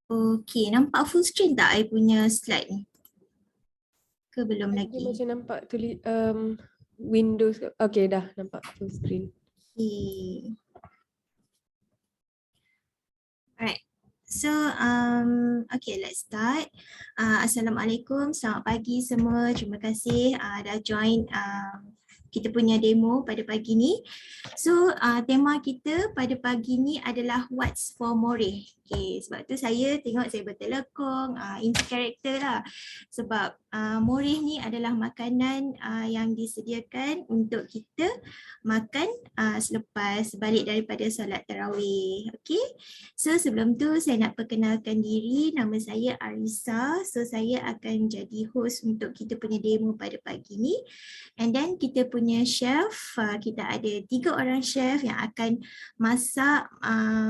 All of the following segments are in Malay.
Okay, nampak full screen tak I punya slide ni? Ke belum Dia lagi? macam nampak tulis Windows. Okay, dah nampak full screen. Okay. Alright. So, okay, let's start. Assalamualaikum, selamat pagi semua. Terima kasih dah join kita punya demo pada pagi ni. So, tema kita pada pagi ni adalah What's for Moreh. Okay, sebab tu saya tengok saya bertelekong, into character lah. Sebab Moreh ni adalah makanan yang disediakan untuk kita makan selepas balik daripada solat tarawih. Okay. So sebelum tu saya nak perkenalkan diri, nama saya Arissa. So saya akan jadi host untuk kita punya demo pada pagi ni. And then kita punya chef, kita ada 3 orang chef yang akan masak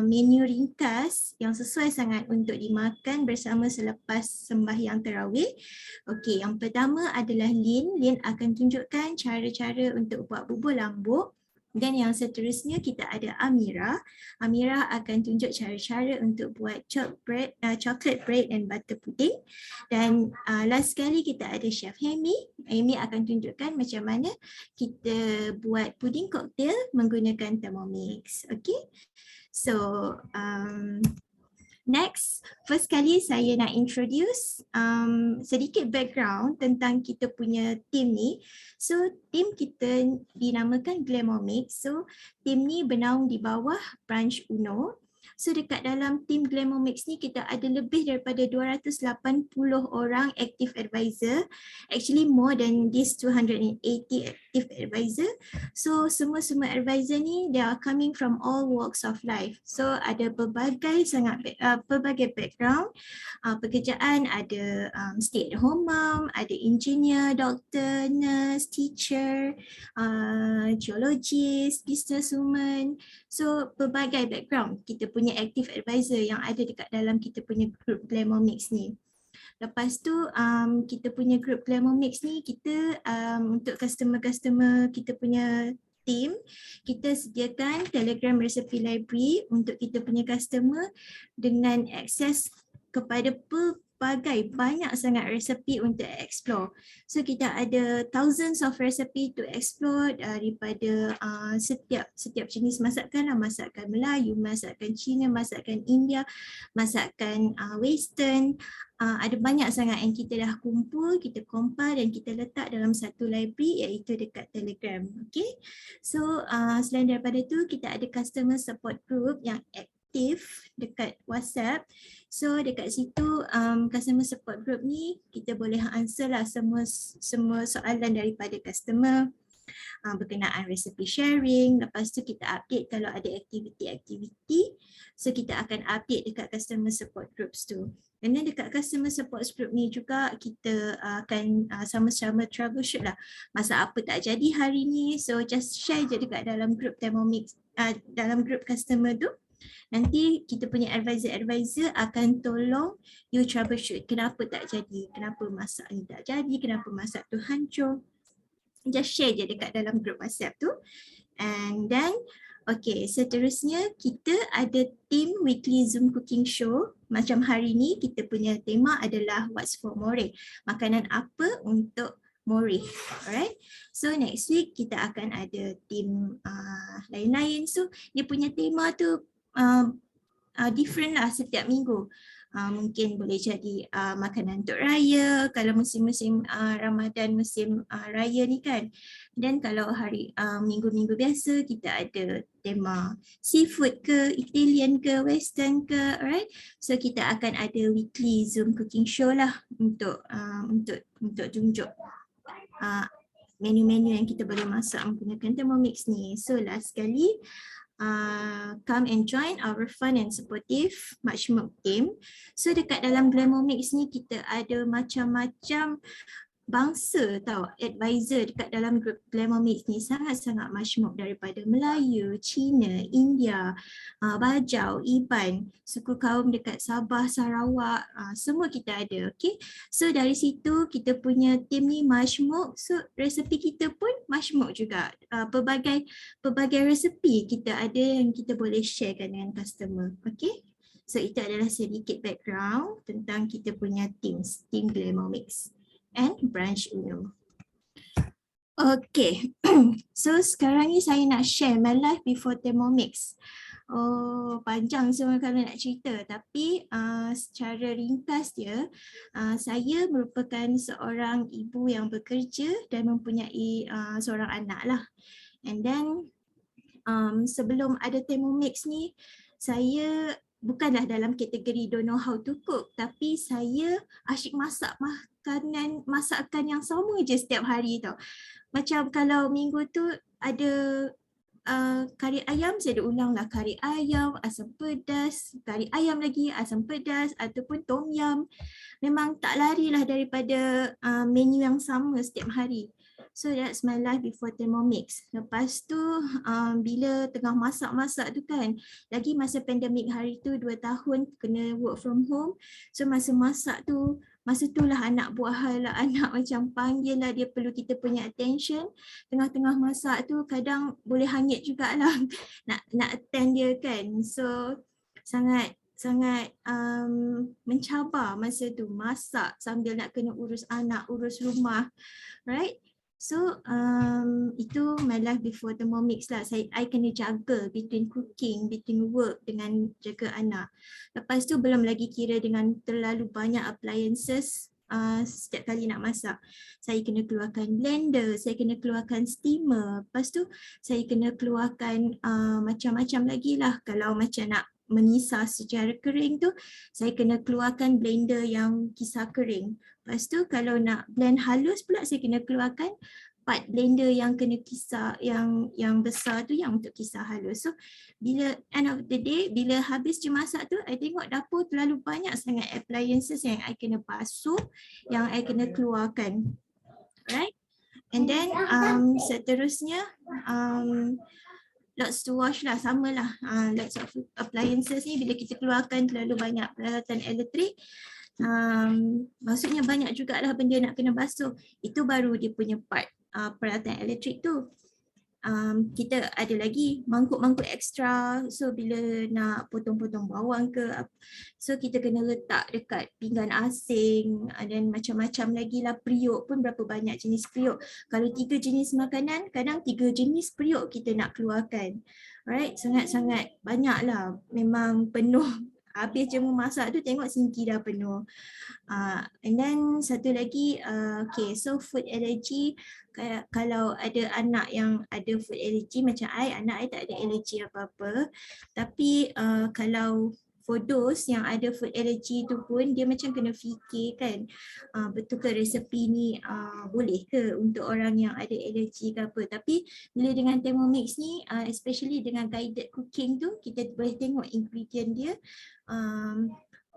menu ringkas yang sesuai sangat untuk dimakan bersama selepas sembahyang tarawih. Okey, yang pertama adalah Lynn. Lynn akan tunjukkan cara-cara untuk buat bubur lambuk. Dan yang seterusnya kita ada Amirah. Amirah akan tunjuk cara-cara untuk buat chocolate bread and butter pudding. Dan last sekali kita ada Chef Hemy. Hemy akan tunjukkan macam mana kita buat pudding cocktail menggunakan Thermomix. Okay. So next, first kali saya nak introduce sedikit background tentang kita punya team ni. So, team kita dinamakan Glamomix. So, team ni bernaung di bawah branch UNO. So, dekat dalam team Glamomix ni kita ada lebih daripada 280 orang active advisor. Actually more than this 280 active advisor. So, semua advisor ni they are coming from all walks of life. So, ada pelbagai background. Pekerjaan ada stay at home mom, ada engineer, doctor, nurse, teacher, geologist, businesswoman. So pelbagai background kita punya active advisor yang ada dekat dalam kita punya group Glamomix ni. Lepas tu kita punya group Glamomix ni kita untuk customer-customer kita punya team, kita sediakan Telegram recipe library untuk kita punya customer dengan akses kepada pelbagai banyak sangat resepi untuk explore. So kita ada thousands of recipe to explore daripada setiap jenis masakan lah, masakan Melayu, masakan Cina, masakan India, masakan Western. Ada banyak sangat yang kita dah kumpul, kita compile dan kita letak dalam satu library iaitu dekat Telegram. Okay. So selain daripada tu kita ada customer support group yang aktif dekat WhatsApp. So dekat situ customer support group ni kita boleh answer lah semua soalan daripada customer berkenaan recipe sharing. Lepas tu kita update kalau ada aktiviti-aktiviti. So kita akan update dekat customer support groups tu. Dan dekat customer support group ni juga kita akan sama-sama troubleshoot lah masa apa tak jadi hari ni. So just share je dekat dalam group Thermomix, dalam group customer tu. Nanti kita punya advisor akan tolong you troubleshoot kenapa tak jadi, kenapa masak ni tak jadi, kenapa masak tu hancur. Just share je dekat dalam group WhatsApp tu. And then okay, seterusnya kita ada team weekly Zoom cooking show. Macam hari ni kita punya tema adalah What's for Moreh. Makanan apa untuk Moreh. Alright. So next week kita akan ada team lain-lain. So dia punya tema tu different lah setiap minggu. Mungkin boleh jadi makanan untuk raya kalau musim-musim Ramadan, musim raya ni kan. Dan kalau hari minggu-minggu biasa kita ada tema seafood ke, Italian ke, Western ke, alright. So kita akan ada weekly Zoom cooking show lah untuk tunjuk menu-menu yang kita boleh masak menggunakan Thermomix ni. So last sekali come and join our fun and supportive Majmuk team. So dekat dalam Glamomix ni kita ada macam-macam bangsa tau advisor dekat dalam group Glamomix ni, sangat-sangat majmuk daripada Melayu, Cina, India, Bajau, Iban, suku kaum dekat Sabah, Sarawak, semua kita ada. Okay. So dari situ kita punya team ni majmuk, so resepi kita pun majmuk juga. Pelbagai resepi kita ada yang kita boleh sharekan dengan customer. Okay. So itu adalah sedikit background tentang kita punya teams, Team Glamomix and Branch Uno. Okay, so sekarang ni saya nak share my life before Thermomix. Oh, panjang semua kalau nak cerita, tapi secara ringkas dia, saya merupakan seorang ibu yang bekerja dan mempunyai seorang anak lah. And then sebelum ada Thermomix ni, saya bukanlah dalam kategori don't know how to cook, tapi saya asyik masak masakan yang sama je setiap hari tau. Macam kalau minggu tu ada kari ayam, saya ada ulang lah kari ayam, asam pedas, kari ayam lagi, asam pedas ataupun tom yum. Memang tak larilah daripada menu yang sama setiap hari. So that's my life before Thermomix. Lepas tu bila tengah masak-masak tu kan, lagi masa pandemik hari tu 2 tahun kena work from home. So masa masak tu, masa tu lah anak buah hal lah, anak macam panggil lah, dia perlu kita punya attention. Tengah-tengah masak tu kadang boleh hangit jugalah nak attend dia kan. So sangat mencabar masa tu masak sambil nak kena urus anak, urus rumah, right? So itu my life before Thermomix lah. I kena jaga between cooking, between work dengan jaga anak. Lepas tu belum lagi kira dengan terlalu banyak appliances setiap kali nak masak. Saya kena keluarkan blender, saya kena keluarkan steamer. Lepas tu saya kena keluarkan macam-macam lagi lah. Kalau macam nak menyisar secara kering tu, saya kena keluarkan blender yang kisar kering. Lepas tu kalau nak blend halus pula, saya kena keluarkan part blender yang kena kisar, yang besar tu yang untuk kisar halus. So bila end of the day, bila habis je masak tu, I tengok dapur terlalu banyak sangat appliances yang I kena basuh, yang I kena keluarkan. Right? And then seterusnya lots to wash lah, sama lah. Lots of appliances ni bila kita keluarkan terlalu banyak peralatan elektrik, maksudnya banyak jugalah benda nak kena basuh. Itu baru dia punya part peralatan elektrik tu. Kita ada lagi mangkuk-mangkuk ekstra. So bila nak potong-potong bawang ke, so kita kena letak dekat pinggan asing. Dan macam-macam lagi lah. Periuk pun berapa banyak jenis periuk. Kalau 3 jenis makanan, kadang 3 jenis periuk kita nak keluarkan. Alright, sangat-sangat banyak lah. Memang penuh. Habis je memasak tu tengok sinki dah penuh. And then satu lagi, okay, so food allergy. Kalau ada anak yang ada food allergy macam anak I tak ada allergy apa-apa. Tapi kalau for those yang ada food allergy tu pun dia macam kena fikir kan, betul ke resepi ni boleh ke untuk orang yang ada allergy ke apa. Tapi bila dengan Thermomix ni, especially dengan guided cooking tu, kita boleh tengok ingredient dia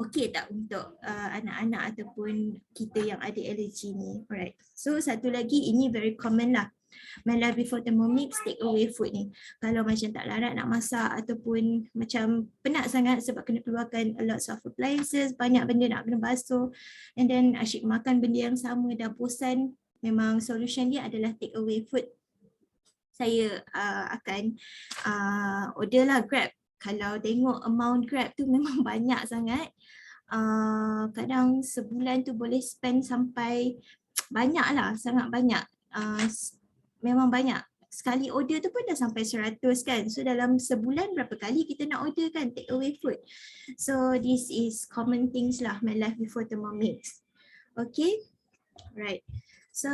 okey tak untuk anak-anak ataupun kita yang ada allergy ni. Alright. So satu lagi, ini very common lah. My life before Thermomix, take away food ni. Kalau macam tak larat nak masak ataupun macam penat sangat sebab kena keluarkan a lot of appliances, banyak benda nak kena basuh, and then asyik makan benda yang sama, dah bosan, memang solution dia adalah take away food. Saya akan order lah Grab. Kalau tengok amount Grab tu memang banyak sangat. Kadang sebulan tu boleh spend sampai banyak lah, sangat banyak. Memang banyak. Sekali order tu pun dah sampai 100 kan. So dalam sebulan berapa kali kita nak order kan take away food. So this is common things lah, my life before Thermomix. Okay, right. So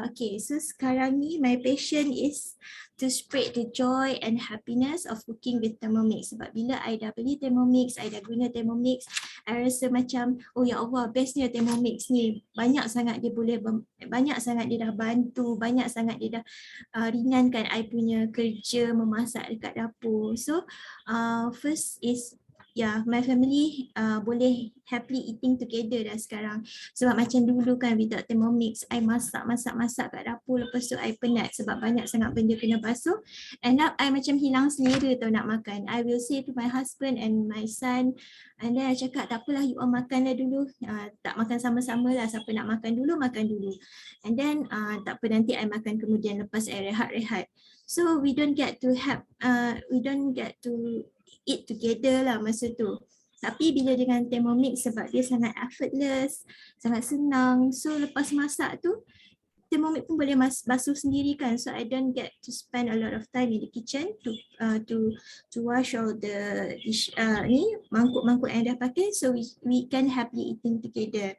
okay, so sekarang ni my passion is to spread the joy and happiness of cooking with Thermomix. Sebab bila I dah beli Thermomix, I dah guna Thermomix, I rasa macam oh ya Allah, bestnya Thermomix ni. Banyak sangat dia boleh, banyak sangat dia dah bantu, banyak sangat dia dah ringankan I punya kerja memasak dekat dapur. So first is my family boleh happily eating together dah sekarang. Sebab macam dulu kan without Thermomix, I masak kat dapur, lepas tu I penat sebab banyak sangat benda kena basuh. End up I macam hilang selera tau nak makan. I will say to my husband and my son, and then I cakap tak apalah, you all makan lah dulu. Tak makan sama-sama lah, siapa nak makan dulu, makan dulu. And then tak apa, nanti I makan kemudian lepas I rehat-rehat. So we don't get to have, we don't get to eat together lah masa tu. Tapi bila dengan Thermomix sebab dia sangat effortless, sangat senang. So lepas masak tu Thermomix pun boleh basuh sendiri kan, so I don't get to spend a lot of time in the kitchen to wash all the dish, ni mangkuk-mangkuk yang dah pakai, so we can happily eating together.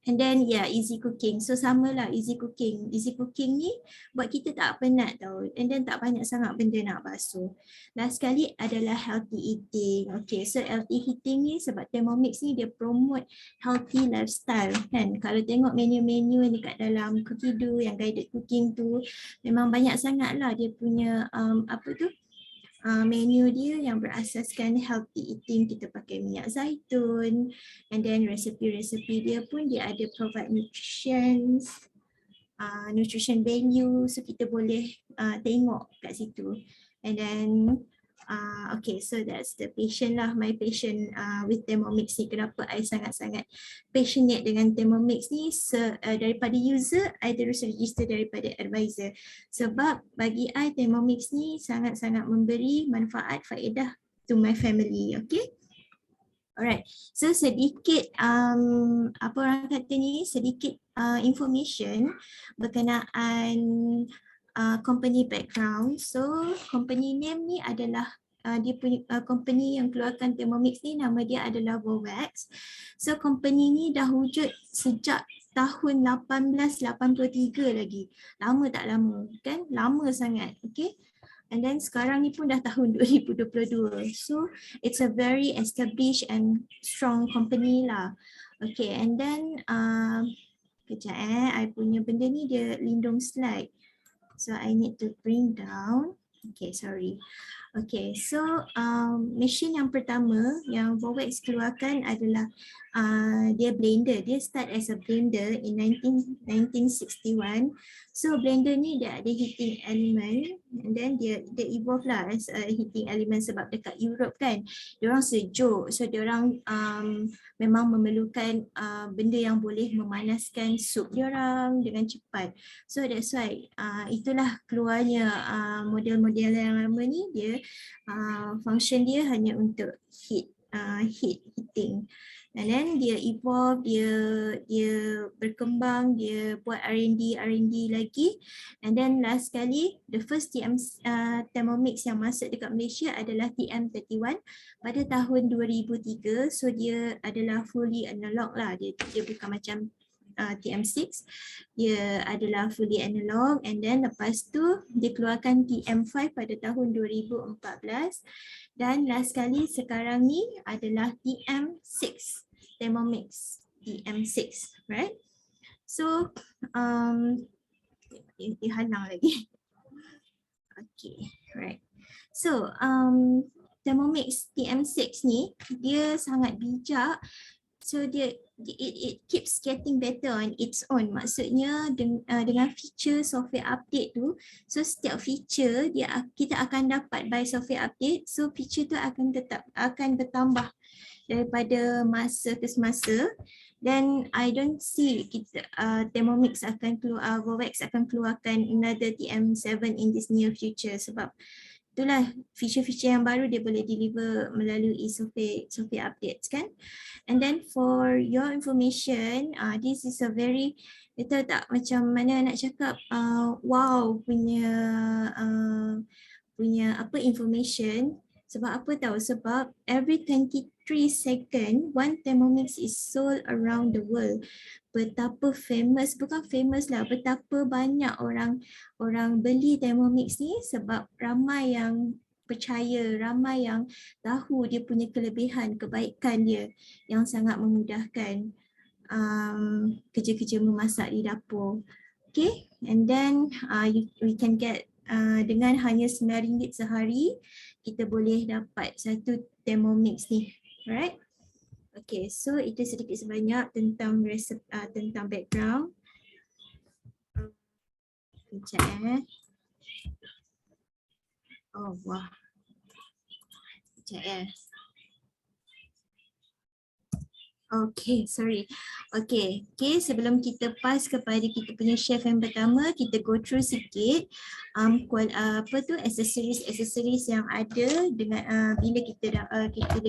And then easy cooking, so sama lah easy cooking ni buat kita tak penat tau, and then tak banyak sangat benda nak basuh. Last sekali adalah healthy eating. Okay, so healthy eating ni sebab Thermomix ni dia promote healthy lifestyle kan. Kalau tengok menu-menu dekat dalam cookie do yang guided cooking tu, memang banyak sangat lah dia punya menu dia yang berasaskan healthy eating. Kita pakai minyak zaitun, and then resipi-resipi dia pun dia ada provide nutrition value, so kita boleh tengok kat situ. And then okay, so that's the passion lah, my passion with Thermomix ni. Kenapa I sangat-sangat passionate dengan Thermomix ni, daripada user, I terus register daripada advisor. Sebab bagi I Thermomix ni sangat-sangat memberi manfaat, faedah to my family. Okay, alright, so sedikit apa orang kata ni, sedikit information berkenaan company background. So company name ni adalah dia punya company yang keluarkan Thermomix ni, nama dia adalah Vovax. So company ni dah wujud sejak tahun 1883 lagi. Lama tak lama kan? Lama sangat. Okay. And then sekarang ni pun dah tahun 2022. So it's a very established and strong company lah. Okay, and then kejap I punya benda ni dia lindung slide. So I need to bring down. Okay, sorry. Okay, so machine yang pertama yang Vovax keluarkan adalah dia blender. Dia start as a blender in 1961. So blender ni dia ada heating element, and then dia evolve lah as a heating element sebab dekat Europe kan, diorang sejuk, so diorang memang memerlukan benda yang boleh memanaskan sup diorang dengan cepat. So that's why itulah keluarnya model-model yang lama ni, dia function dia hanya untuk heating. And then dia evolve, dia berkembang, dia buat R&D lagi. And then last sekali, the first Thermomix yang masuk dekat Malaysia adalah TM31 pada tahun 2003. So dia adalah fully analog lah, dia bukan macam TM6, dia adalah fully analog. And then lepas tu dia keluarkan TM5 pada tahun 2014. Dan last sekali sekarang ni adalah TM6, Thermomix TM6, right? So dihalang lagi. Okay, right. So Thermomix TM6 ni dia sangat bijak. So it keeps getting better on its own. Maksudnya dengan feature software update tu, so setiap feature kita akan dapat by software update. So feature tu akan bertambah daripada masa ke semasa. Dan I don't see Thermomix akan keluar, Vovax akan keluarkan another TM7 in this near future, sebab itulah feature-feature yang baru dia boleh deliver melalui software updates kan. And then for your information, this is a very, kita tak macam mana nak cakap, wow punya information. Sebab apa tahu? Sebab every 23 second, one Thermomix is sold around the world. Betapa famous, bukan famous lah, betapa banyak orang beli Thermomix ni sebab ramai yang percaya, ramai yang tahu dia punya kelebihan, kebaikan dia yang sangat memudahkan kerja-kerja memasak di dapur. Okay, and then we can get dengan hanya RM9 sehari, kita boleh dapat satu Thermomix ni, right? Okay, so itu sedikit sebanyak tentang tentang background. Sekejap Oh wah. Sekejap Okay, sorry. Okay, sebelum kita pass kepada kita punya chef yang pertama, kita go through sikit aksesoris yang ada dengan bila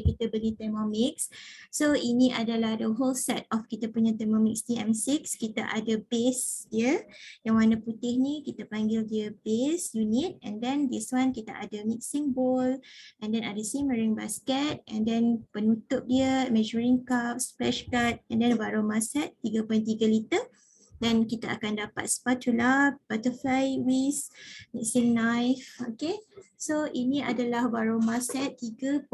kita beli Thermomix. So ini adalah the whole set of kita punya Thermomix TM6. Kita ada base dia yang warna putih ni, kita panggil dia base unit, and then this one kita ada mixing bowl, and then ada simmering basket, and then penutup dia measuring cup, splash guard, and then aroma set 3.3 liter. Dan kita akan dapat spatula, butterfly whisk, mixing knife. Okay, so ini adalah aroma set 3.3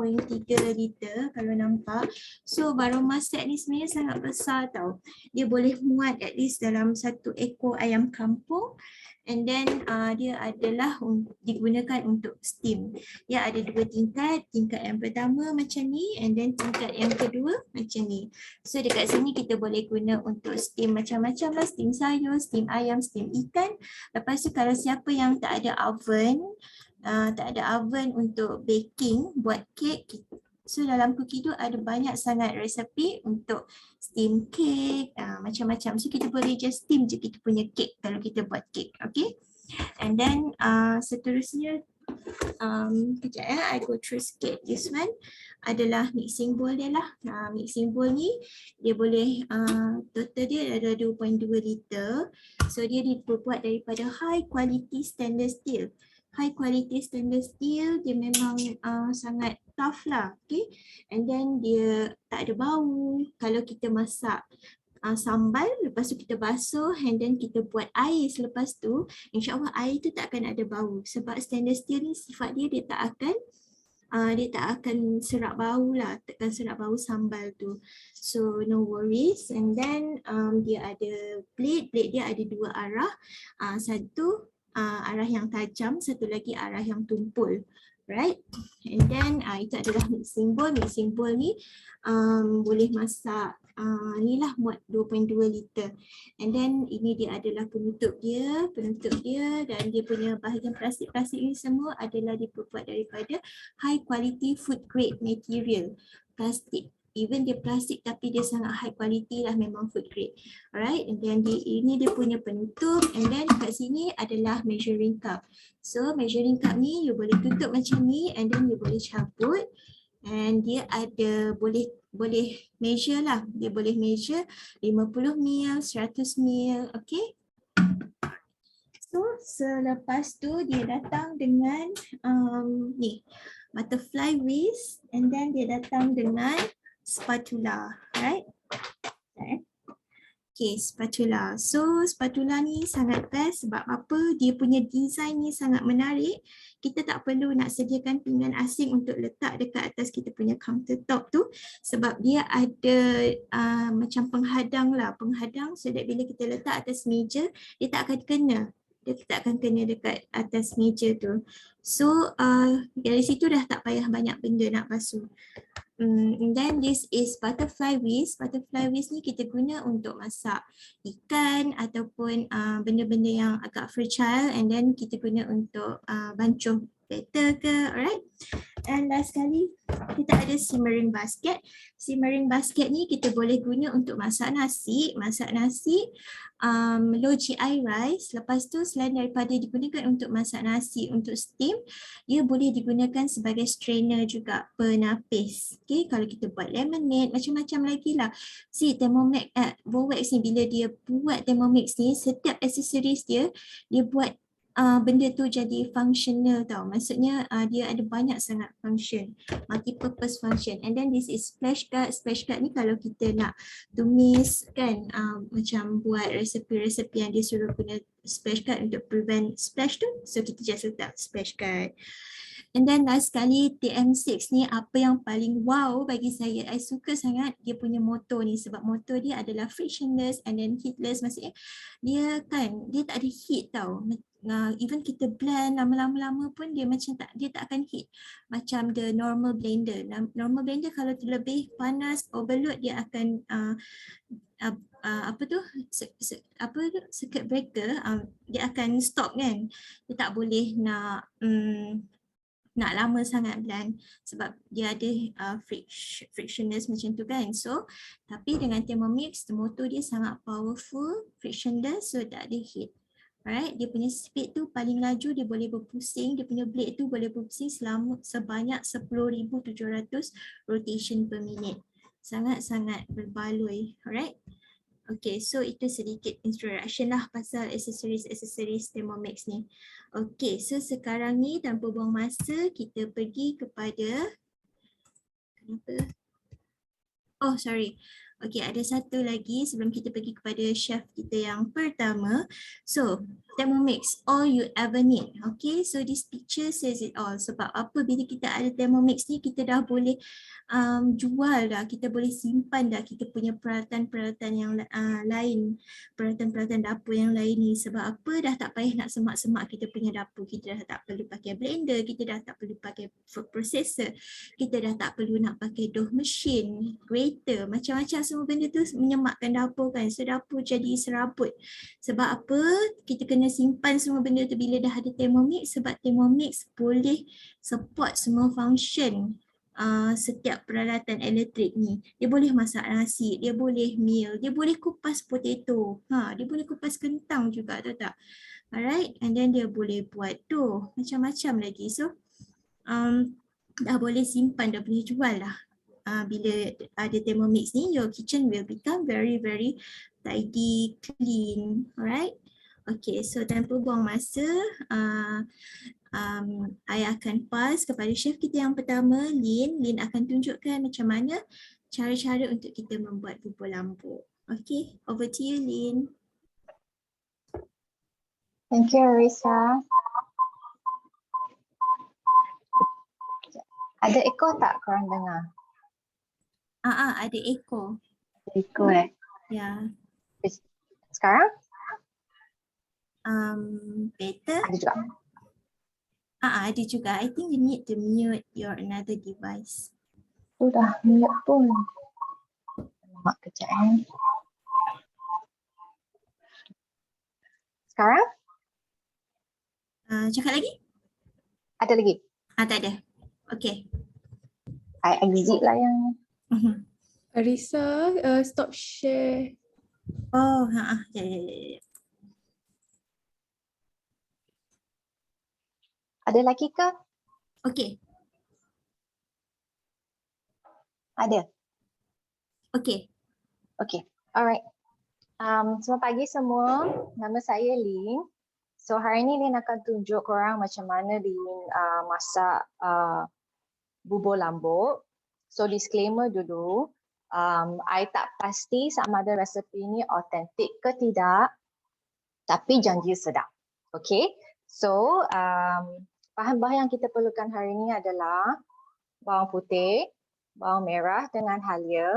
liter kalau nampak. So aroma set ni sebenarnya sangat besar tau. Dia boleh muat at least dalam 1 ekor ayam kampung. And then dia adalah digunakan untuk steam. Dia ada 2 tingkat. Tingkat yang pertama macam ni, and then tingkat yang kedua macam ni. So dekat sini kita boleh guna untuk steam macam-macam lah. Steam sayur, steam ayam, steam ikan. Lepas tu kalau siapa yang tak ada oven untuk baking, buat kek, so dalam cookie tu ada banyak sangat resepi untuk steam cake, macam-macam. So kita boleh just steam je kita punya cake kalau kita buat cake. Okay. And then seterusnya, kejap ya, I go through sikit. This one adalah mixing bowl dia lah. Mixing bowl ni dia boleh total dia ada 2.2 liter. So dia dibuat daripada high quality stainless steel. High quality stainless steel, dia memang sangat tough lah. Okay. And then dia tak ada bau. Kalau kita masak sambal, lepas tu kita basuh, and then kita buat air selepas tu, insyaAllah air tu tak akan ada bau. Sebab stainless steel ni sifat dia tak akan serap bau lah, takkan serap bau sambal tu. So no worries. And then dia ada blade dia ada 2 arah. Satu arah yang tajam, satu lagi arah yang tumpul. Right? And then itu adalah mixing bowl. Mixing bowl ni boleh masak ni lah muat 2.2 liter. And then ini dia adalah penutup dia, dan dia punya bahagian plastik-plastik ni semua adalah dibuat daripada high quality food grade material. Plastik. Even dia plastik tapi dia sangat high quality lah, memang food grade. Alright, and then ini dia punya penutup, and then kat sini adalah measuring cup. So measuring cup ni you boleh tutup macam ni, and then you boleh cabut, and dia ada boleh measure lah. Dia boleh measure 50 ml, 100 ml, okay. So selepas tu dia datang dengan ni butterfly whisk, and then dia datang dengan spatula, right? Okay, spatula. So spatula ni sangat best sebab apa? Dia punya design ni sangat menarik. Kita tak perlu nak sediakan pinggan asing untuk letak dekat atas kita punya countertop tu, sebab dia ada macam penghadang so that bila kita letak atas meja, dia tak akan kena dekat atas meja tu. So dari situ dah tak payah banyak benda nak basuh. And then this is butterfly whisk. Butterfly whisk ni kita guna untuk masak ikan ataupun benda-benda yang agak fragile, and then kita guna untuk bancuh batter ke, alright. And last sekali kita ada simmering basket. Simmering basket ni kita boleh guna untuk masak nasi, low GI rice. Lepas tu selain daripada digunakan untuk masak nasi, untuk steam, dia boleh digunakan sebagai strainer juga, penapis. Okay, kalau kita buat lemonade, macam-macam lagi lah. Si Thermomix, Bowex ni bila dia buat Thermomix ni, setiap aksesoris dia buat benda tu jadi functional tau. Maksudnya dia ada banyak sangat function, multi-purpose function. And then this is splash guard. Splash guard ni kalau kita nak tumis kan, macam buat resepi-resepi yang dia suruh guna splash guard untuk prevent splash tu, so kita just letak splash guard. And then last sekali TM6 ni, apa yang paling wow bagi saya, I suka sangat dia punya motor ni, sebab motor dia adalah frictionless and then heatless. Maksudnya dia tak ada heat tau. Even kita blend lama-lama pun dia macam dia tak akan heat macam the normal blender. Normal blender kalau terlebih panas, overload, dia akan circuit breaker, dia akan stop kan. Dia tak boleh nak nak lama sangat blend sebab dia ada frictionless macam tu kan. So tapi dengan Thermomix motor dia sangat powerful, frictionless, so tak ada heat. Alright, dia punya speed tu paling laju dia boleh berpusing, dia punya blade tu boleh berpusing sebanyak 10,700 rotation per minute. Sangat-sangat berbaloi. Alright. Okay, so itu sedikit introduction lah pasal accessories Thermomix ni. Okay, so sekarang ni tanpa buang masa kita pergi kepada oh sorry. Okay, ada satu lagi sebelum kita pergi kepada chef kita yang pertama. So, Thermomix, all you ever need. Okay, so this picture says it all. Sebab apa bila kita ada Thermomix ni, kita dah boleh jual dah, kita boleh simpan dah kita punya peralatan-peralatan yang lain, peralatan-peralatan dapur yang lain ni. Sebab apa, dah tak payah nak semak-semak kita punya dapur. Kita dah tak perlu pakai blender, kita dah tak perlu pakai food processor, kita dah tak perlu nak pakai dough machine, grater, macam-macam semua benda tu menyemakkan dapur kan. So dapur jadi serabut. Sebab apa? Kita kena simpan semua benda tu bila dah ada Thermomix, sebab Thermomix boleh support semua function setiap peralatan elektrik ni. Dia boleh masak nasi, dia boleh meal, dia boleh kupas potato, dia boleh kupas kentang juga, tahu tak? Alright, and then dia boleh buat dough, macam-macam lagi. So dah boleh simpan, dah boleh jual lah. Bila ada Thermomix ni, your kitchen will become very tidy, clean. Alright. Okay, so tanpa buang masa, I akan pass kepada chef kita yang pertama, Lynn. Lynn akan tunjukkan macam mana cara-cara untuk kita membuat bubur lambuk. Okay, over to you, Lynn. Thank you, Arissa. Ada echo tak korang dengar? Ada echo. Echo Ya. Sekarang? Better. Ada juga. Ada juga. I think you need to mute your another device. Sudah mute pun. Mak kejap Sekarang? Cakap lagi? Ada lagi? Tak ada. Okay. I exit lah yang Arissa, stop share. Oh, ya. Ada lagi ke? Okay. Ada? Okay. Okay, alright. Selamat pagi semua. Nama saya Lynn. So hari ni Lynn akan tunjuk korang macam mana Lynn masak bubur lambuk. So disclaimer dulu, I tak pasti sama ada resepi ni autentik ke tidak, tapi janji sedap. Okay, so bahan-bahan yang kita perlukan hari ni adalah bawang putih, bawang merah dengan halia.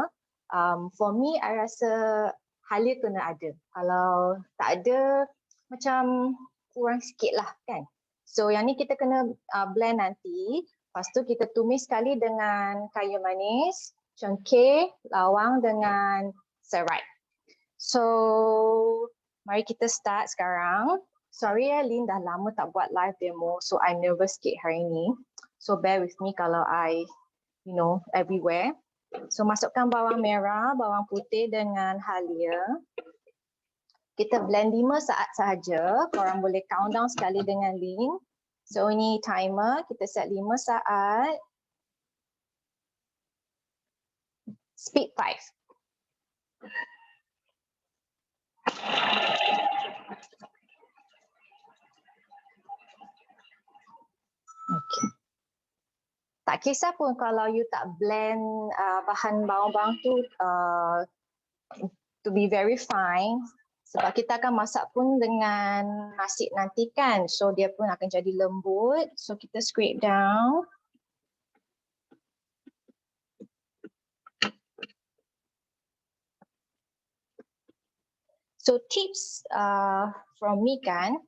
For me, I rasa halia kena ada. Kalau tak ada, macam kurang sikit lah kan. So yang ni kita kena blend nanti. Lepas tu kita tumis sekali dengan kayu manis, cengkeh, lawang dengan serai. So mari kita start sekarang. Sorry ya Lynn, dah lama tak buat live demo, so I nervous sikit hari ni. So bear with me kalau I, everywhere. So masukkan bawang merah, bawang putih dengan halia. Kita blend 5 saat sahaja. Korang boleh count down sekali dengan Lynn. So ini timer, kita set 5 saat. Speed 5. Okay. Tak kisah pun kalau you tak blend bahan bawang-bawang tu to be very fine. Sebab kita akan masak pun dengan nasi nanti kan. So dia pun akan jadi lembut. So kita scrape down. So tips from me kan,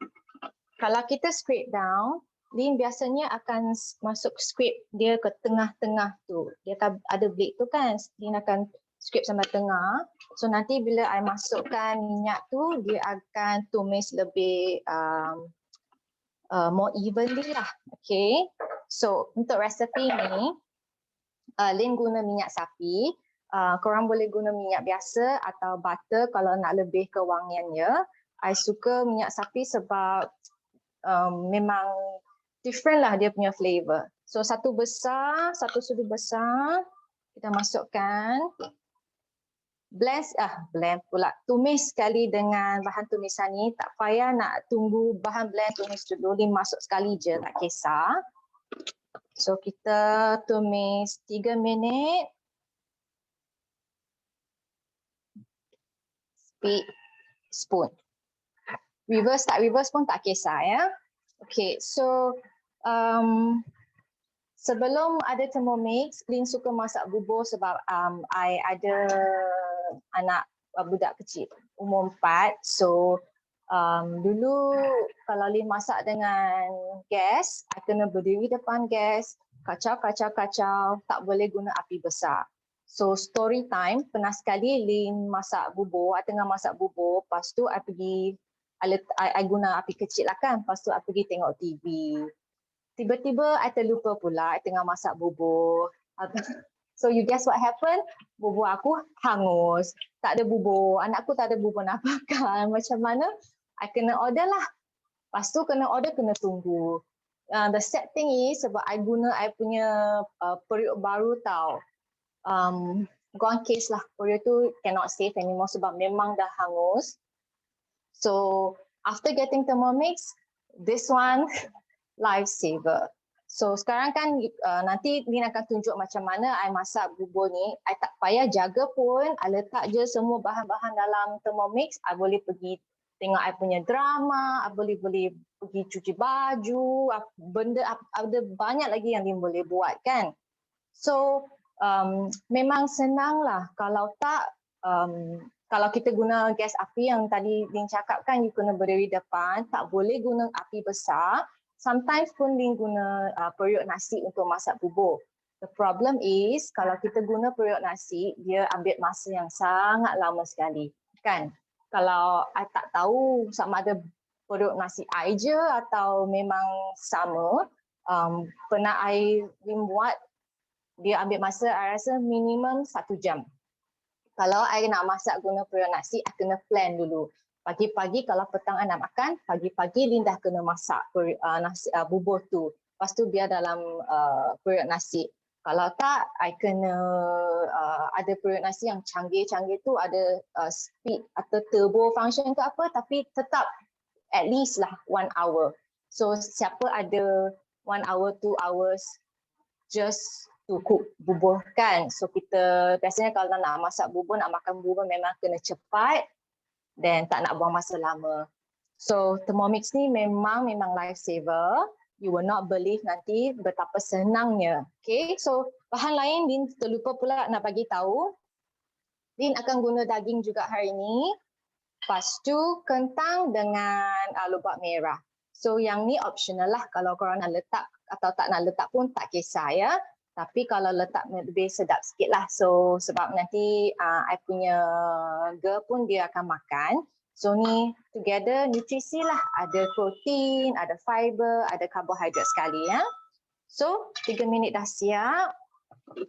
kalau kita scrape down, Lynn biasanya akan masuk scrape dia ke tengah-tengah tu. Dia akan ada blade tu kan, Lynn akan scrape sampai tengah. So nanti bila I masukkan minyak tu, dia akan tumis lebih more evenly lah. Okay. So untuk resepi ni, Lynn guna minyak sapi. Korang boleh guna minyak biasa atau butter kalau nak lebih kewangiannya. I suka minyak sapi sebab memang different lah dia punya flavor. So satu sudu besar kita masukkan. Blend pula. Tumis sekali dengan bahan tumisan ni. Tak payah nak tunggu bahan blend tumis dulu. Lynn masuk sekali je, tak kisah. So kita tumis 3 minit. Speed spoon. Reverse tak reverse pun tak kisah ya. Okay, so sebelum ada Thermomix, Lynn suka masak bubur sebab I ada anak budak kecil umur 4. So dulu kalau Lynn masak dengan gas, I kena berdiri depan gas, kacau, tak boleh guna api besar. So story time, pernah sekali Lynn masak bubur, I tengah masak bubur, lepas tu I pergi, I guna api kecil lah kan, lepas tu I pergi tengok TV. Tiba-tiba I terlupa pula, I tengah masak bubur. So you guess what happened? Bubur aku hangus. Tak ada bubur. Anakku tak ada bubur nak makan. Macam mana? I kena order lah. Lepas tu kena order, kena tunggu. The sad thing is sebab I guna I punya periuk baru tau. Gone case lah. Periuk tu cannot save anymore sebab memang dah hangus. So after getting Thermomix, this one lifesaver. So sekarang kan nanti Lynn akan tunjuk macam mana I masak bubur ni. I tak payah jaga pun, I letak je semua bahan-bahan dalam Thermomix. I boleh pergi tengok I punya drama, I boleh pergi cuci baju, ada banyak lagi yang Lynn boleh buat kan. So memang senang lah. Kalau tak, kalau kita guna gas api yang tadi Lynn cakap kan, you kena berdiri depan, tak boleh guna api besar. Sometimes pun Lynn guna periuk nasi untuk masak bubur. The problem is kalau kita guna periuk nasi, dia ambil masa yang sangat lama sekali. Kan? Kalau I tak tahu sama ada periuk nasi I je atau memang sama, pernah Lynn buat, dia ambil masa I rasa minimum 1 jam. Kalau I nak masak guna periuk nasi, I kena plan dulu. Pagi-pagi kalau petang I nak makan, pagi-pagi Lynn dah kena masak bubur tu. Lepas tu biar dalam periuk nasi. Kalau tak, I kena ada periuk nasi yang canggih-canggih tu, ada speed atau turbo function ke apa, tapi tetap at least lah 1 hour. So siapa ada 1 hour, 2 hours just to cook bubur kan. So kita biasanya kalau nak masak bubur, nak makan bubur memang kena cepat. Dan tak nak buang masa lama. So Thermomix ni memang lifesaver. You will not believe nanti betapa senangnya. Okay, so bahan lain Lynn terlupa pula nak bagi tahu. Lynn akan guna daging juga hari ini. Lepas tu kentang dengan lobak merah. So yang ni optional lah. Kalau korang nak letak atau tak nak letak pun tak kisah ya. Tapi kalau letak lebih sedap sikit lah. So sebab nanti I punya girl pun dia akan makan. So ni together nutrisi lah. Ada protein, ada fiber, ada karbohidrat sekali ya. So 3 minit dah siap.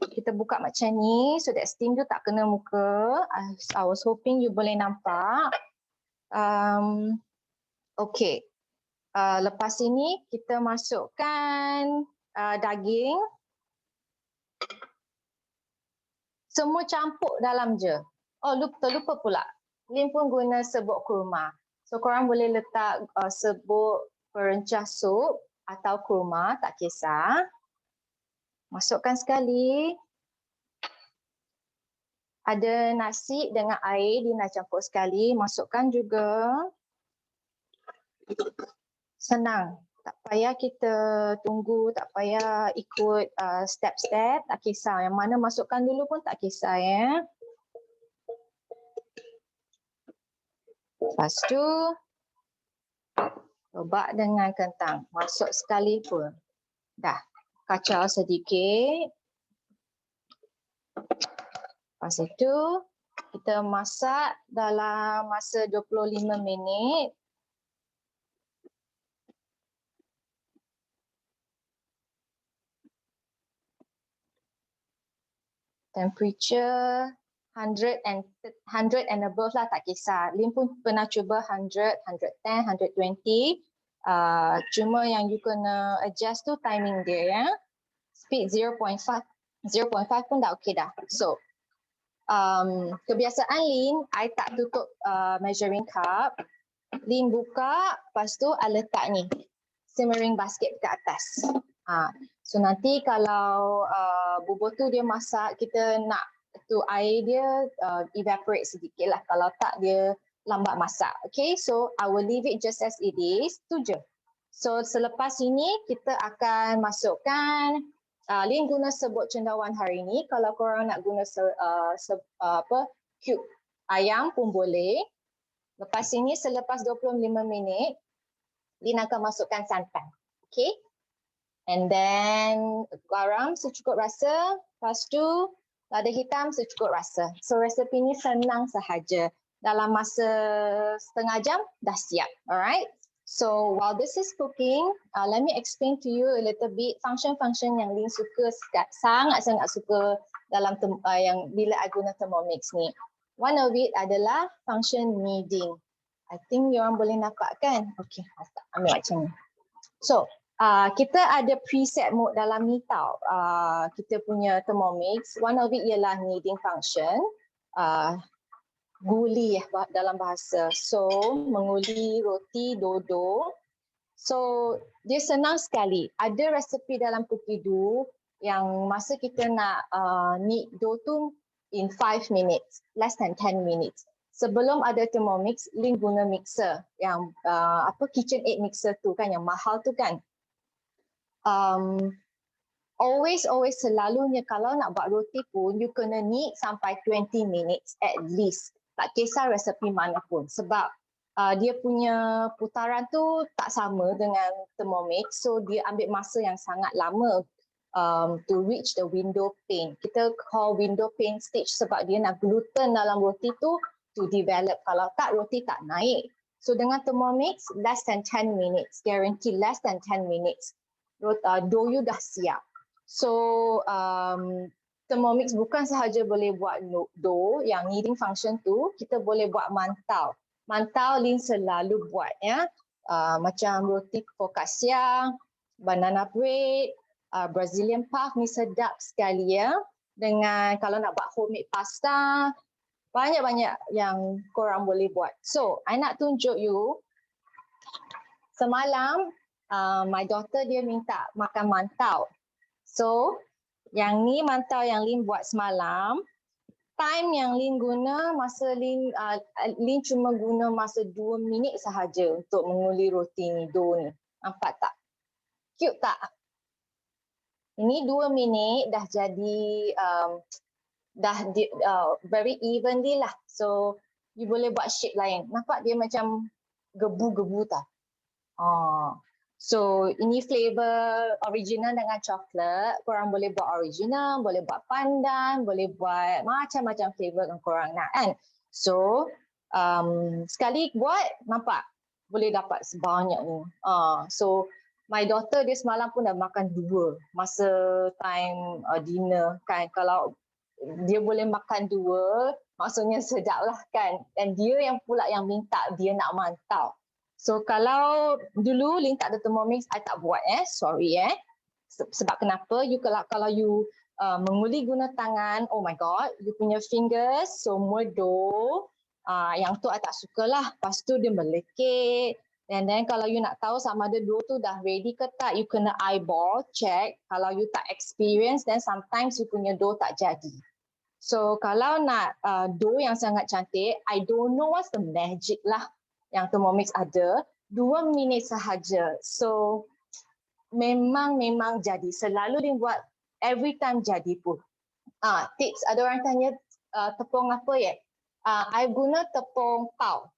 Kita buka macam ni so that steam tu tak kena muka. I was hoping you boleh nampak. Okay. Lepas ini kita masukkan daging. Semua campur dalam je. Oh, terlupa pula. Lynn pun guna serbuk kurma. So korang boleh letak serbuk perencah sup atau kurma, tak kisah. Masukkan sekali. Ada nasi dengan air, Lynn dah campur sekali. Masukkan juga. Senang. Tak payah kita tunggu, tak payah ikut step-step, tak kisah. Yang mana masukkan dulu pun tak kisah ya. Lepas tu, lobak dengan kentang. Masuk sekali pun. Dah, kacau sedikit. Lepas itu, kita masak dalam masa 25 minit. temperature 100 and above lah, tak kisah. Lynn pun pernah cuba 100, 110, 120. Cuma yang you kena adjust tu timing dia ya. Speed 0.5 pun dah okey dah. So kebiasaan Lynn, I tak tutup measuring cup. Lynn buka, lepas tu I letak ni simmering basket ke atas. So nanti kalau bubur tu dia masak, kita nak tu air dia evaporate sedikit lah. Kalau tak dia lambat masak. Okay, so I will leave it just as it is. Tu je. So selepas ini kita akan masukkan, Lynn guna serbuk cendawan hari ni. Kalau korang nak guna cube ayam pun boleh. Lepas ini selepas 25 minit, Lynn akan masukkan santan. Okay. And then garam secukup rasa. Lepas tu lada hitam secukup rasa. So resepi ni senang sahaja. Dalam masa setengah jam dah siap. Alright. So while this is cooking, let me explain to you a little bit function-function yang Lynn suka, sangat-sangat suka dalam yang bila I guna Thermomix ni. One of it adalah function kneading. I think you orang boleh nampak kan? Okay, ambil macam ni. So kita ada preset mode dalam ni tau. Kita punya Thermomix. One of it ialah kneading function. Guli dalam bahasa. So menguli roti dodo. So dia senang sekali. Ada resepi dalam Cookido yang masa kita nak knead dough tu in 5 minutes, less than 10 minutes. Sebelum ada Thermomix, Lynn guna mixer yang KitchenAid mixer tu kan, yang mahal tu kan. Always selalunya kalau nak buat roti pun you kena knead sampai 20 minutes at least. Tak kisah resepi mana pun sebab dia punya putaran tu tak sama dengan Thermomix, so dia ambil masa yang sangat lama to reach the window pane. Kita call window pane stage sebab dia nak gluten dalam roti tu to develop. Kalau tak, roti tak naik. So dengan Thermomix, less than 10 minutes, guarantee less than 10 minutes. Dough you dah siap. So Thermomix bukan sahaja boleh buat dough, yang kneading function tu, kita boleh buat mantau. Mantau Lynn selalu buat ya. Macam roti focaccia, banana bread, Brazilian puff ni sedap sekali ya. Dengan kalau nak buat homemade pasta, banyak-banyak yang korang boleh buat. So, I nak tunjuk you. Semalam, my daughter dia minta makan mantau. So, yang ni mantau yang Lynn buat semalam. Time yang Lynn guna, masa Lynn cuma guna masa 2 minit sahaja untuk menguli roti ni, dough ni. Nampak tak? Cute tak? Ini 2 minit dah jadi very evenly lah. So, you boleh buat shape lain. Nampak dia macam gebu-gebu tak? So, ini flavor original dengan coklat. Korang boleh buat original, boleh buat pandan, boleh buat macam-macam flavor yang korang nak kan. So, sekali buat, nampak? Boleh dapat sebanyak ni. So, my daughter dia semalam pun dah makan 2 masa time dinner kan. Kalau dia boleh makan 2, maksudnya sedap lah kan. Dan dia yang pula yang minta dia nak mantau. So kalau dulu Lynn tak ada Thermomix, I tak buat sorry Sebab kenapa? Kalau you menguli guna tangan, oh my god, you punya fingers semua dough. Yang tu I tak sukalah. Lepas tu dia melekit. And then kalau you nak tahu sama ada dough tu dah ready ke tak, you kena eyeball check. Kalau you tak experience, then sometimes you punya dough tak jadi. So kalau nak dough yang sangat cantik, I don't know what's the magic lah yang Thermomix ada, 2 minit sahaja. So memang jadi. Selalu dia buat every time jadi pun. Tips, ada orang tanya tepung apa ya? I guna tepung pau.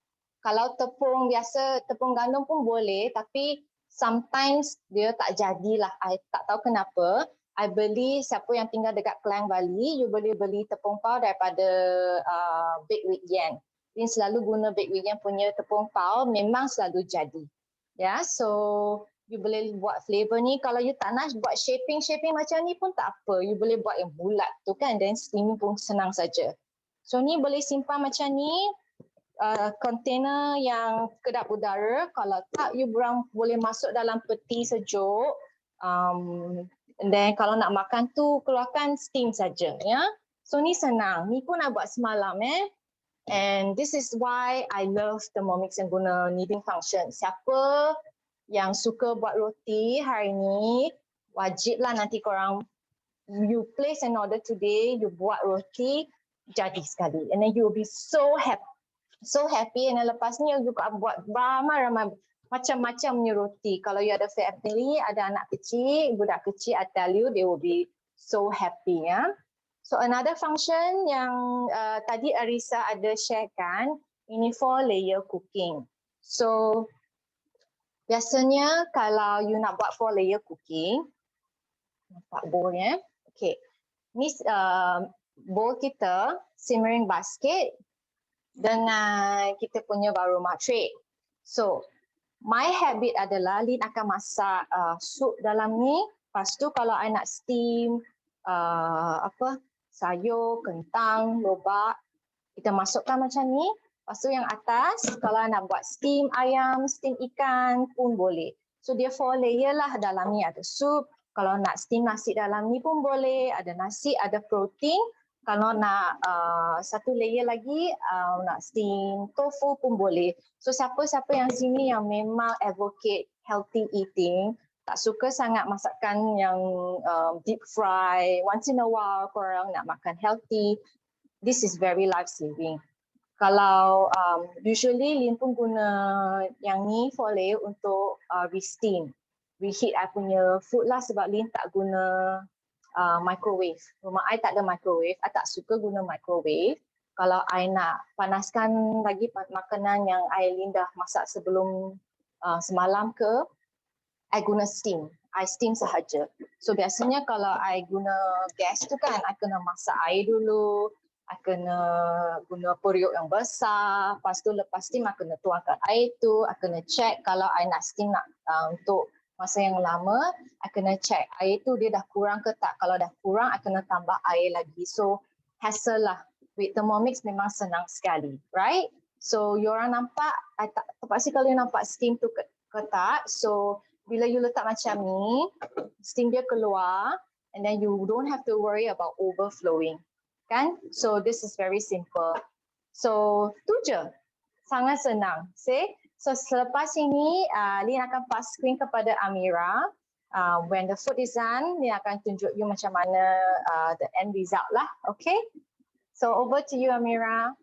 Kalau tepung biasa, tepung gandum pun boleh, tapi sometimes dia tak jadilah. I tak tahu kenapa. I beli, siapa yang tinggal dekat Klang Valley, you boleh beli tepung pau daripada Bake with Yen. Lynn selalu guna Bake with Yen punya tepung pau, memang selalu jadi. Ya, so You boleh buat flavor ni. Kalau you tak nak buat shaping macam ni pun tak apa. You boleh buat yang bulat tu kan. Dan steaming pun senang saja. So ni boleh simpan macam ni. Container yang kedap udara. Kalau tak, you boleh masuk dalam peti sejuk. And then kalau nak makan tu, keluarkan steam saja. Ya. So ni senang. Ni pun nak buat semalam. And this is why I love Thermomix yang guna kneading function. Siapa yang suka buat roti hari ni, wajiblah nanti korang, you place an order today, you buat roti, jadi sekali. And then you will be so happy. And then lepas ni, you juga buat ramai-ramai macam-macam punya roti. Kalau you ada family, ada anak kecil, budak kecil, I tell you, they will be so happy. Ya. So another function yang tadi Arissa ada sharekan, ini for layer cooking. So biasanya kalau you nak buat 4 layer cooking, nampak bowl ya. Okay. Ni bowl kita, simmering basket dengan kita punya aroma tray. So, my habit adalah Lynn akan masak sup dalam ni. Lepas tu kalau I nak steam sayur, kentang, lobak, kita masukkan macam ni. Lepas tu yang atas, kalau nak buat steam ayam, steam ikan pun boleh. So dia 4 layer lah, dalam ni ada sup. Kalau nak steam nasi dalam ni pun boleh. Ada nasi, ada protein. Kalau nak satu layer lagi, nak steam tofu pun boleh. So siapa-siapa yang sini yang memang advocate healthy eating, tak suka sangat masakan yang deep fry, once in a while korang nak makan healthy, this is very life saving. Kalau usually Lynn pun guna yang ni 4 layer untuk re-steam. Reheat I punya food lah sebab Lynn tak guna microwave. Rumah I tak ada microwave, I tak suka guna microwave. Kalau I nak panaskan lagi makanan yang Lynn dah masak sebelum semalam ke, I guna steam. I steam sahaja. So biasanya kalau I guna gas tu kan, I kena masak air dulu. I kena guna periuk yang besar. Lepas steam, I kena tuangkan air tu. I kena check kalau I nak steam untuk masa yang lama. I kena check air tu dia dah kurang ke tak. Kalau dah kurang, I kena tambah air lagi. So hassle lah. With Thermomix memang senang sekali. Right? So you orang nampak, I tak pasti kalau you nampak steam tu ke tak. So bila you letak macam ni, steam dia keluar. And then you don't have to worry about overflowing. Kan? So this is very simple. So tu je. Sangat senang. See? So selepas ini, Lynn akan pass screen kepada Amirah. When the food is done, Lynn akan tunjuk you macam mana the end result lah. Okay? So over to you, Amirah.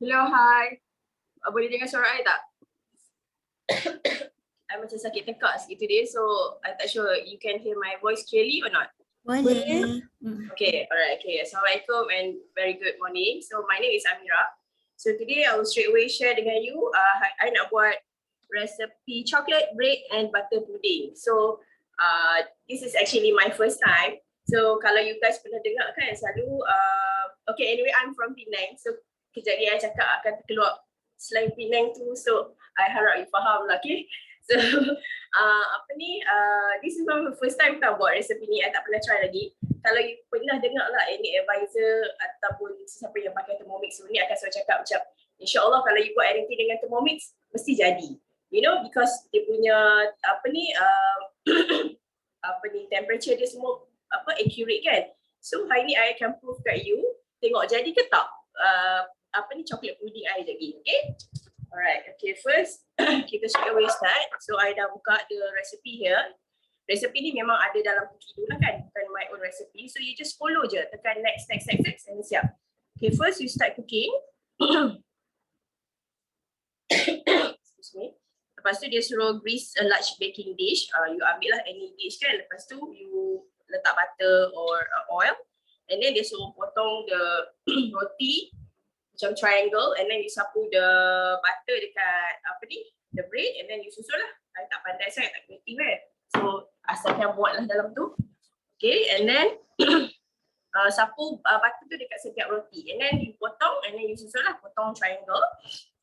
Hello, hi. Boleh dengar suara I tak? I macam sakit tekak sikit today, so I'm tak sure you can hear my voice clearly or not. Boleh. Okay, alright, okay. Assalamualaikum and very good morning. So my name is Amirah. So today I will straight away share dengan you, I nak buat recipe chocolate bread and butter pudding. So this is actually my first time. So kalau you guys pernah dengar kan selalu, okay anyway I'm from Penang. So kejadian cakap akan terkeluar selain Penang tu. So I harap you faham lah, okay. So this is my first time tau buat resepi ni. I tak pernah try lagi. Kalau you pernah dengar lah any advisor ataupun siapa yang pakai Thermomix ni akan selalu cakap macam InsyaAllah kalau you buat anything dengan Thermomix mesti jadi. You know, because dia punya temperature dia semua accurate kan. So hari ni I akan prove kat you, tengok jadi ke tak chocolate pudding I lagi. Okay. Alright, okay, first kita straight away start. So I dah buka the recipe here. Recipe ni memang ada dalam buku dulu lah kan, bukan my own recipe. So you just follow je, tekan next and siap. Okay, first you start cooking. Excuse me. Lepas tu dia suruh grease a large baking dish. You ambil lah any dish kan. Lepas tu you letak butter or oil. And then dia suruh potong the roti macam triangle, and then you sapu the butter dekat apa ni, the bread, and then you susun lah. I tak pandai sangat, tak kreatif kan. So asalkan buat lah dalam tu. Okay, and then sapu butter tu dekat setiap roti, and then you potong, and then you susun lah, potong triangle,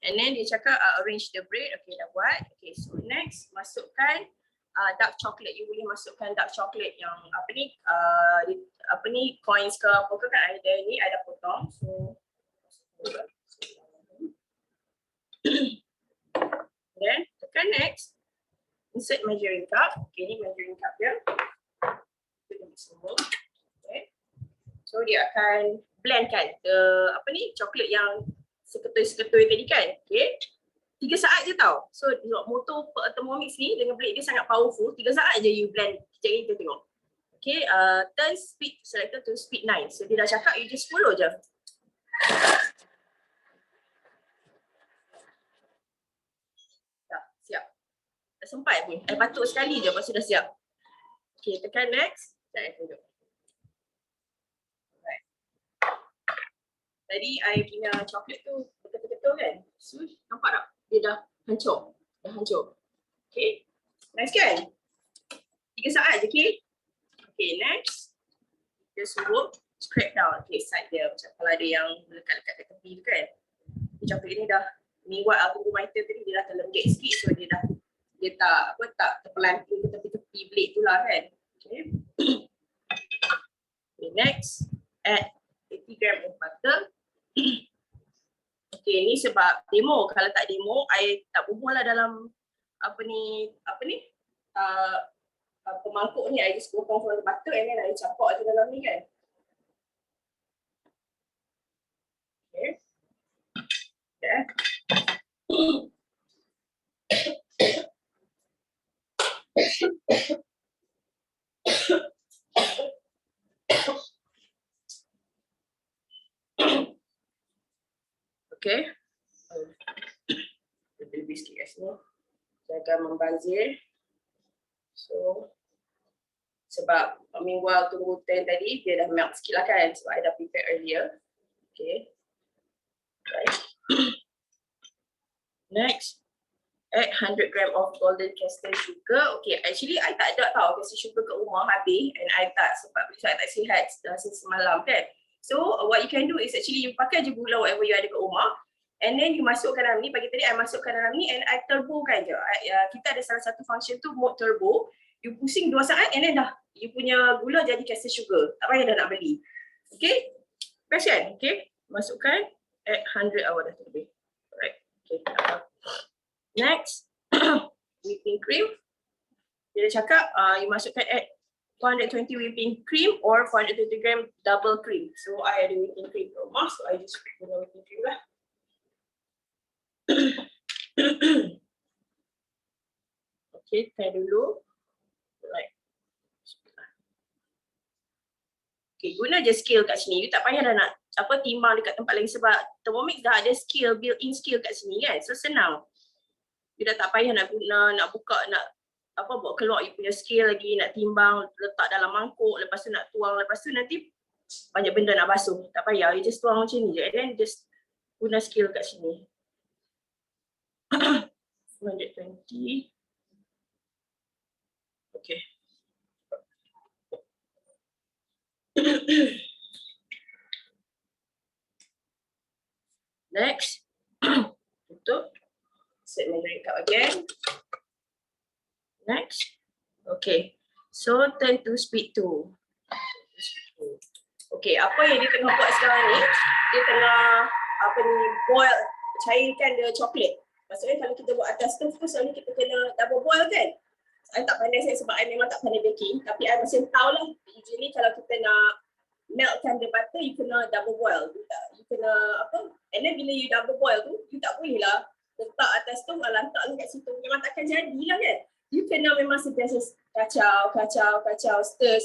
and then dia cakap arrange the bread. Okay, dah buat. Okay, so next masukkan dark chocolate. You boleh masukkan dark chocolate yang apa ni coins ke apa ke kan, ada ni ada potong. So then tekan next, insert measuring cup. Okay, ni measuring cup dia. Okay. So dia akan blendkan apa ni coklat yang seketui-seketui tadi kan. Okay. 3 saat je tau. So motor Thermomix ni dengan blade dia sangat powerful. 3 saat je you blend. Sekejap lagi kita tengok. Okay, turn speed selector to speed 9. So dia dah cakap you just follow je. Dah siap. Dah sempat pun. Batuk sekali je lepas tu dah siap. Okay, tekan next. Sekejap saya tunjuk. Alright. Tadi I punya coklat tu betul-betul kan? So, nampak tak? Dia dah hancur. Dah hancur. Okay. Nice kan? 3 saat je, okay? Okay, next. Dia suruh scrape down. Okay, side dia. Macam kalau ada yang lekat-lekat kat tepi tu kan. Coklat ni dah, ni what aku reminder tadi, dia dah terlenggit sikit. So, dia tak terpelanting ke tepi-tepi blade tu lah kan. Okay. Okay, next. Add 80 gram of butter. Okay, ni sebab demo. Kalau tak demo, I tak bubuh lah dalam pemangkuk ni. I just potong from the butter and then I campur je dalam ni kan. Okay. Yeah. Okay. Lebih sikit kat sini. Saya akan membazir. So, sebab meanwhile tunggu 10 tadi, dia dah melt sikit lah kan. Sebab I dah prepare earlier. Okay. Right. Next. Add 100 gram of golden custard sugar. Okay, actually I tak ada tau custard sugar kat rumah habis. And I tak sebab saya tak sihat since semalam kan. So what you can do is actually you pakai je gula whatever you ada kat rumah, and then you masukkan dalam ni. Pagi tadi I masukkan dalam ni and I turbokan je. Kita ada salah satu function tu mode turbo. You pusing 2 saat and then dah you punya gula jadi custard sugar. Tak payah dah nak beli. Okay? Best kan? Okay? Masukkan add 100 awal dah tu lebih. Alright. Okay. Next. Whipping cream. Dia cakap you masukkan add 420 whipping cream or 420 gram double cream. So I ada whipping cream kat rumah, so I just guna whipping cream lah. Okay, try dulu. Right. Okay, guna je scale kat sini. You tak payah dah nak timbang dekat tempat lain sebab Thermomix dah ada scale, built-in scale kat sini kan. So senang. You dah tak payah nak buka, nak bawa keluar you punya scale lagi, nak timbang, letak dalam mangkuk, lepas tu nak tuang, lepas tu nanti banyak benda nak basuh. Tak payah, you just tuang macam ni je and then just guna scale kat sini. 120. Okay. Next. Tutup. Set measuring cup again. Next. Okay. So turn to speed 2. Okay, apa yang dia tengah buat sekarang ni, dia tengah boil, cairkan dia coklat. Maksudnya kalau kita buat atas stove tu selalu kita kena double boil kan. I tak pandai saya sebab I memang tak pandai baking, tapi I masih tahu lah usually kalau kita nak meltkan the butter, you kena double boil. You kena and then bila you double boil tu, you tak boleh lah letak atas stove, lantak lah kat situ. Memang takkan jadilah kan. You kena memang sentiasa kacau, stir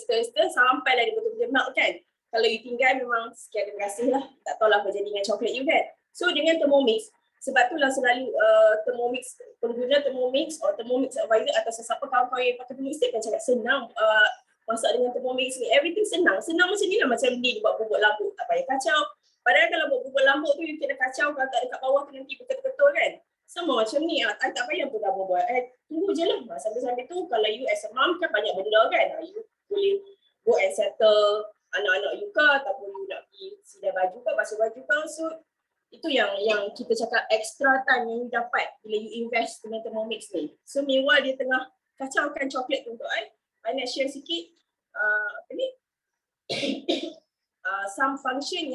sampai lah dia betul-betul melt kan. Kalau you tinggal memang sekian terima kasih lah. Tak tahulah apa jadi dengan coklat you kan. So dengan Thermomix, sebab itulah selalu Thermomix, pengguna Thermomix atau Thermomix advisor atau sesiapa kawan-kawan yang pakai Thermomix dia kan cakap senang masak dengan Thermomix ni. Everything senang. Senang macam ni lah macam ni buat bubur lambuk. Tak payah kacau. Padahal kalau buat bubur lambuk tu you kena kacau kalau tak dekat bawah tu nanti betul-betul kan. Sama macam ni, I tak payah pun dah buat. Tunggu je lah. Sambil-sambil tu kalau you as a mom kan banyak benda kan. You boleh go and settle anak-anak you ke ataupun you nak pergi sidai baju ke, basuh baju ke. So itu yang kita cakap extra time yang you dapat bila you invest dengan Thermomix ni. So meanwhile dia tengah kacaukan coklat tu untuk I nak share sikit some function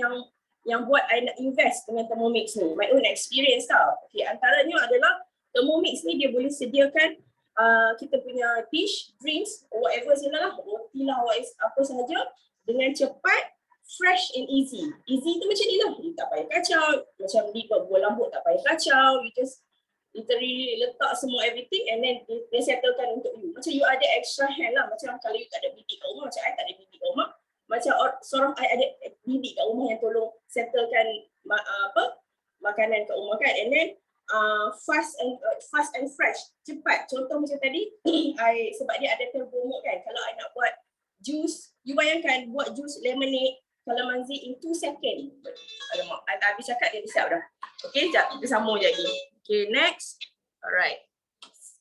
yang buat I nak invest dengan Thermomix ni, my own experience tau. Okay, antaranya adalah Thermomix ni dia boleh sediakan kita punya dish, drinks, whatever sajalah, roti lah, apa sahaja dengan cepat, fresh and easy. Easy tu macam ni lah, you tak payah kacau, macam di bubur lambuk tak payah kacau, you just literally letak semua everything and then dia settlekan untuk you. Macam you ada extra hand lah, macam kalau you tak ada bibik kat rumah, macam I tak ada bibik kat rumah, macam seorang I ada bibik kat rumah yang tolong settlekan makanan kat rumah kan. And then fast and fresh, cepat. Contoh macam tadi sebab dia ada turbo mode kan, kalau I nak buat jus, you bayangkan buat jus lemonade kalamansi in 2 second. Alamak, I dah habis cakap dia siap dah. Okay, sekejap kita sambung je lagi. Okay, next. Alright,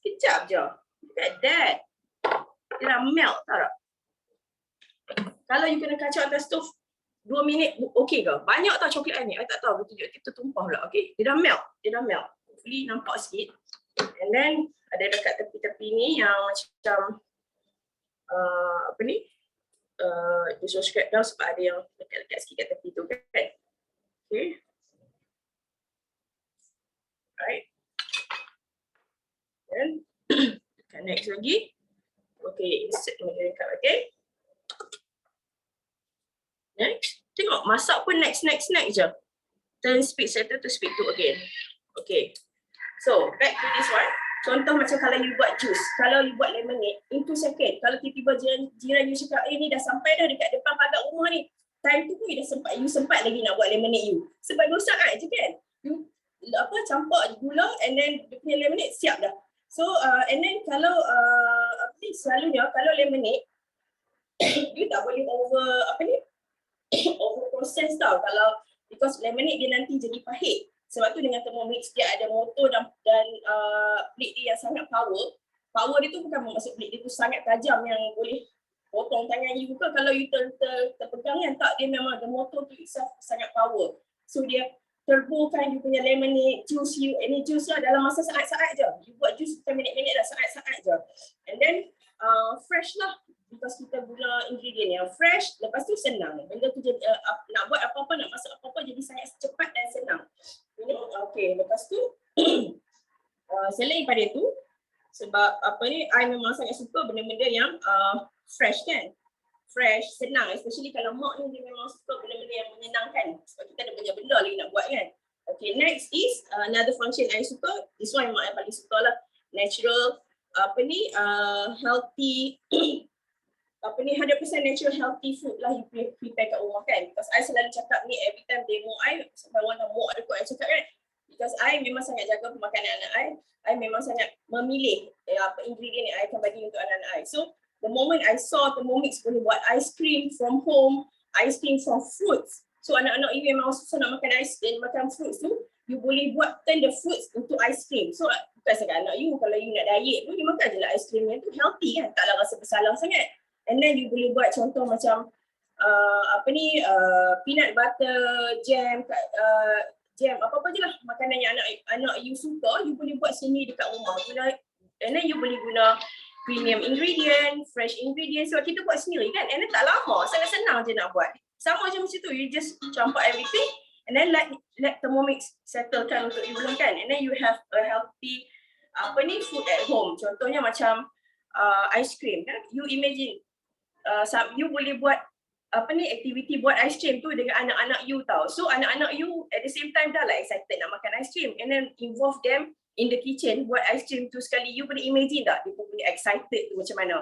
sekejap je. Look at that. Dia dah melt tau tak? Kalau you kena kacau atas stove 2 minit, okay ke? Banyak tau coklat ni, I tak tahu betul kita tumpah pula. Okay, dia dah melt. Hopefully nampak sikit. And then ada dekat tepi-tepi ni yang macam dia suruh scrap down sebab ada yang lekat-lekat sikit kat tepi tu kan. Okay. Right. Then tekan next lagi. Okay, insert measuring cup. Okay. Next. Tengok masak pun next je. Turn speed settle to speed 2 again. Okay. So back to this one. Contoh macam kalau you buat jus, kalau you buat lemonade in 2 second, kalau tiba-tiba jiran you cakap, ni dah sampai dah dekat depan pagar rumah ni, time tu pun you sempat lagi nak buat lemonade you. Sebab 2 saat je kan. You campur gula and then dia punya lemonade siap dah. So and then kalau selalunya kalau lemonade you tak boleh over process tau, kalau because lemonade dia nanti jadi pahit. Sebab tu dengan Thermomix dia ada motor dan plate dia yang sangat power. Power dia tu bukan maksud plate dia tu sangat tajam yang boleh potong tangan you ke kalau you terpegang kan, tak, dia memang ada motor tu itself sangat power. So dia turbokan you punya lemonade, juice you, any juice lah dalam masa saat-saat je. You buat juice bukan minit-minit dah, saat-saat je. And then fresh lah, because kita guna ingredient yang fresh, lepas tu senang. Benda tu jadi nak buat apa-apa, nak masak apa-apa jadi sangat cepat dan senang. Okay, lepas tu selain pada tu, sebab I memang sangat suka benda-benda yang fresh kan. Fresh, senang, especially kalau mak ni dia memang suka benda-benda yang menyenangkan. Sebab kita ada banyak benda lagi nak buat kan. Okay, next is another function I suka. This one mak I paling suka lah. Natural, healthy 100% natural healthy food lah you prepare kat rumah kan. Because I selalu cakap ni every time demo I, sampai one of mak ada kot I cakap kan. Because I memang sangat jaga pemakanan anak I memang sangat memilih apa ingredient yang I akan bagi untuk anak-anak I. So the moment I saw Thermomix boleh buat ice cream from home, ice cream from fruits. So anak-anak you memang susah nak makan ice dan makan fruits tu, you boleh buat turn the fruits untuk ice cream. So bukan sekadar anak you, kalau you nak diet tu, you makan je lah ice cream yang tu healthy kan, taklah rasa bersalah sangat. And then you boleh buat contoh macam peanut butter, jam, apa-apa je lah makanan yang anak you suka, you boleh buat sini dekat rumah. And then you boleh guna premium ingredient, fresh ingredient. So kita buat sendiri kan, and then tak lama, sangat senang je nak buat. Sama je macam tu, you just campur everything and then let Thermomix settlekan untuk you lah kan. And then you have a healthy food at home. Contohnya macam ice cream kan. You imagine you boleh buat aktiviti buat ice cream tu dengan anak-anak you tau. So anak-anak you at the same time dah lah excited nak makan ice cream, and then involve them in the kitchen buat ice cream tu sekali. You boleh imagine tak dia pun punya excited tu macam mana.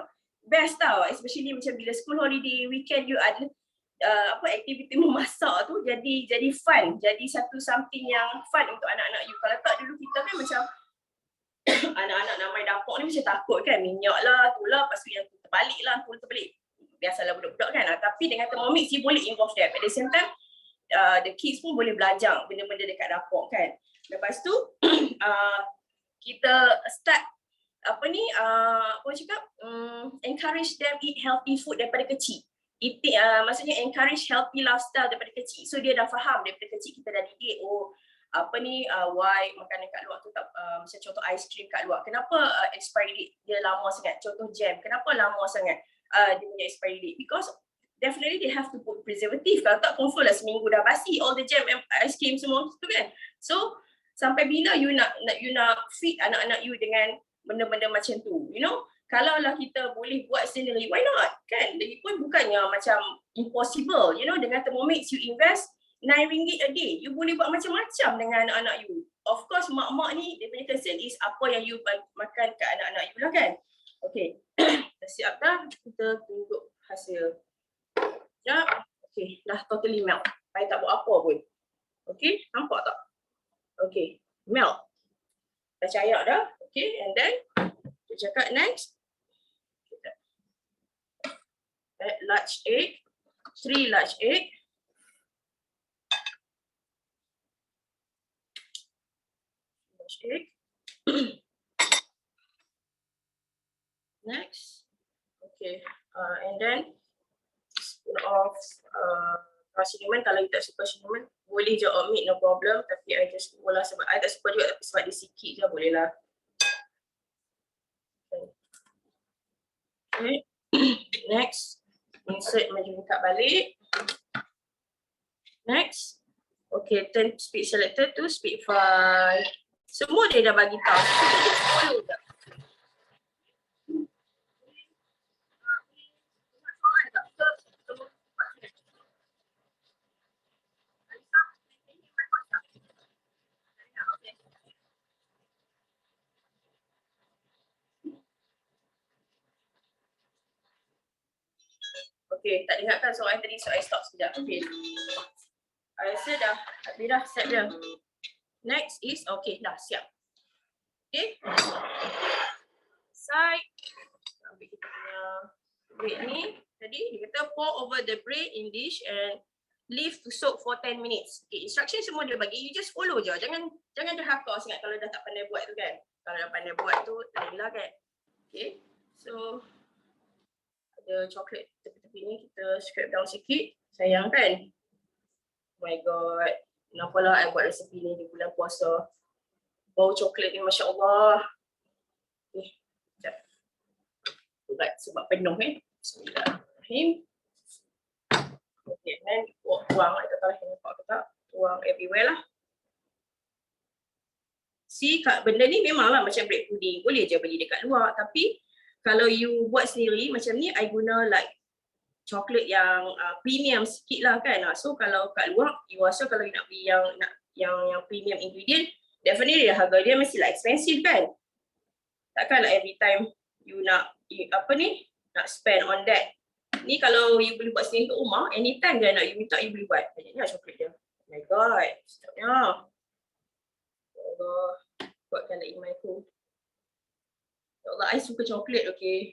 Best tau, especially macam bila school holiday, weekend you ada aktiviti memasak tu jadi fun, jadi something yang fun untuk anak-anak you. Kalau tak dulu kita kan macam anak-anak nak main dapur ni macam takut kan, minyak lah, tu lah, lepas tu yang terbalik lah, tu terbalik. Biasalah budak-budak kan. Tapi dengan Thermomix you boleh involve them. At the same time the kids pun boleh belajar benda-benda dekat dapur kan. Lepas tu kita start encourage them eat healthy food daripada kecil. Maksudnya encourage healthy lifestyle daripada kecil. So dia dah faham daripada kecil, kita dah didik why makanan kat luar tu tak, macam contoh ice cream kat luar, kenapa expiry date dia lama sangat. Contoh jam, kenapa lama sangat dia punya expiry date, because definitely they have to put preservative. Kalau tak confirm lah seminggu dah basi all the jam and ice cream semua tu kan. So sampai bila you nak feed anak-anak you dengan benda-benda macam tu, you know? Kalaulah kita boleh buat sendiri, why not? Kan? Lagipun bukannya macam impossible, you know, dengan Thermomix you invest RM9 a day. You boleh buat macam-macam dengan anak-anak you. Of course, mak-mak ni, dia punya concern is apa yang you makan kat anak-anak you lah kan. Okay, dah siap dah? Kita tunggu hasil. Sekejap. Okay, dah totally melt. Saya tak buat apa pun. Okay, nampak tak? Okay, melt. Dah cair dah. Okay, and then kita cakap next. Add large egg. 3 large egg. Egg. Next, okay, and then spoon of cinnamon. Kalau you tak suka cinnamon, boleh je omit, no problem. Tapi I just suka lah, sebab I tak suka juga, tapi sebab dia sikit je boleh lah. Okay. Next, insert margarine kat balik. Next, okay, turn speed selector to speed 5. Semua dia dah bagi tahu. Follow je. Okay, tak dengarkan soalan tadi, so I stop sekejap. Okay. I rasa dah habis dah, set dia. Next is, okay, dah siap. Okay. Side. Ambil kita punya bread ni. Tadi dia kata pour over the bread in dish and leave to soak for 10 minutes. Okay, instruction semua dia bagi, you just follow je. Jangan terhakar sangat kalau dah tak pandai buat tu kan. Kalau dah pandai buat tu, lain lah kan. Okay, so ada coklat tepi-tepi ni, kita scrape down sikit. Sayang kan? Oh my god. Kenapalah I buat resepi ni di bulan puasa. Bau coklat ni, Masya Allah. Okay, sekejap. Berat sebab penuh Bismillahirrahmanirrahim. Okay, then tuang. I tak tahu lah nampak ke tak. Tuang everywhere lah. See, benda ni memanglah macam bread pudding. Boleh je beli dekat luar. Tapi kalau you buat sendiri macam ni, I guna like coklat yang premium sikit lah kan. So kalau kat luar, you rasa kalau you nak beli yang premium ingredient, definitely harga dia mesti lah expensive kan. Takkanlah every time you nak spend on that. Ni kalau you boleh buat sendiri kat rumah, anytime dia nak you minta, you boleh buat. Banyaknya coklat dia. Oh my god, sedapnya. Ya Allah, buatkan like iman aku. Ya Allah, I suka coklat, okay.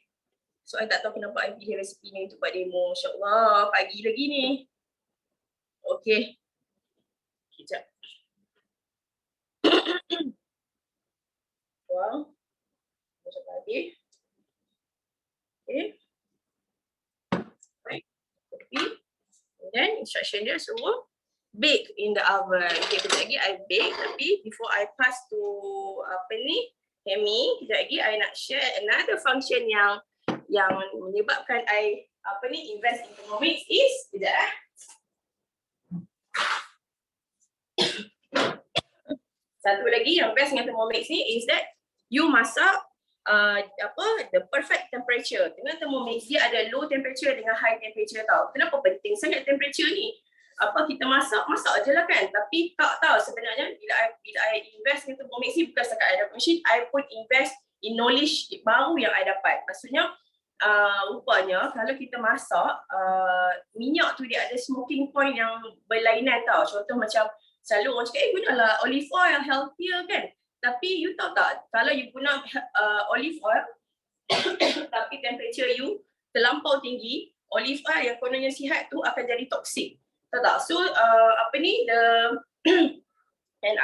So, I tak tahu kenapa I pilih resepi ni untuk buat demo. Masya Allah, pagi lagi ni. Okay. Sekejap. Tuang. Macam tadi. Okay. Right. And then, instruction dia semua bake in the oven. Okay, kejap lagi I bake. Tapi, before I pass to Hemy, kejap lagi I nak share another function yang menyebabkan I invest in Thermomix is satu lagi yang best dengan Thermomix ni is that you masak the perfect temperature. Dengan Thermomix dia ada low temperature dengan high temperature tau. Kenapa penting sangat temperature ni? Kita masak je lah kan. Tapi tak tahu sebenarnya bila I invest dengan Thermomix ni, bukan setakat I dapat machine, I pun invest in knowledge baru yang I dapat. Maksudnya rupanya kalau kita masak, minyak tu dia ada smoking point yang berlainan tau. Contoh macam selalu orang cakap, gunalah olive oil, healthier kan. Tapi you tahu tak, kalau you guna olive oil tapi temperature you terlampau tinggi, olive oil yang kononnya sihat tu akan jadi toksik. Tahu tak? So apa ni and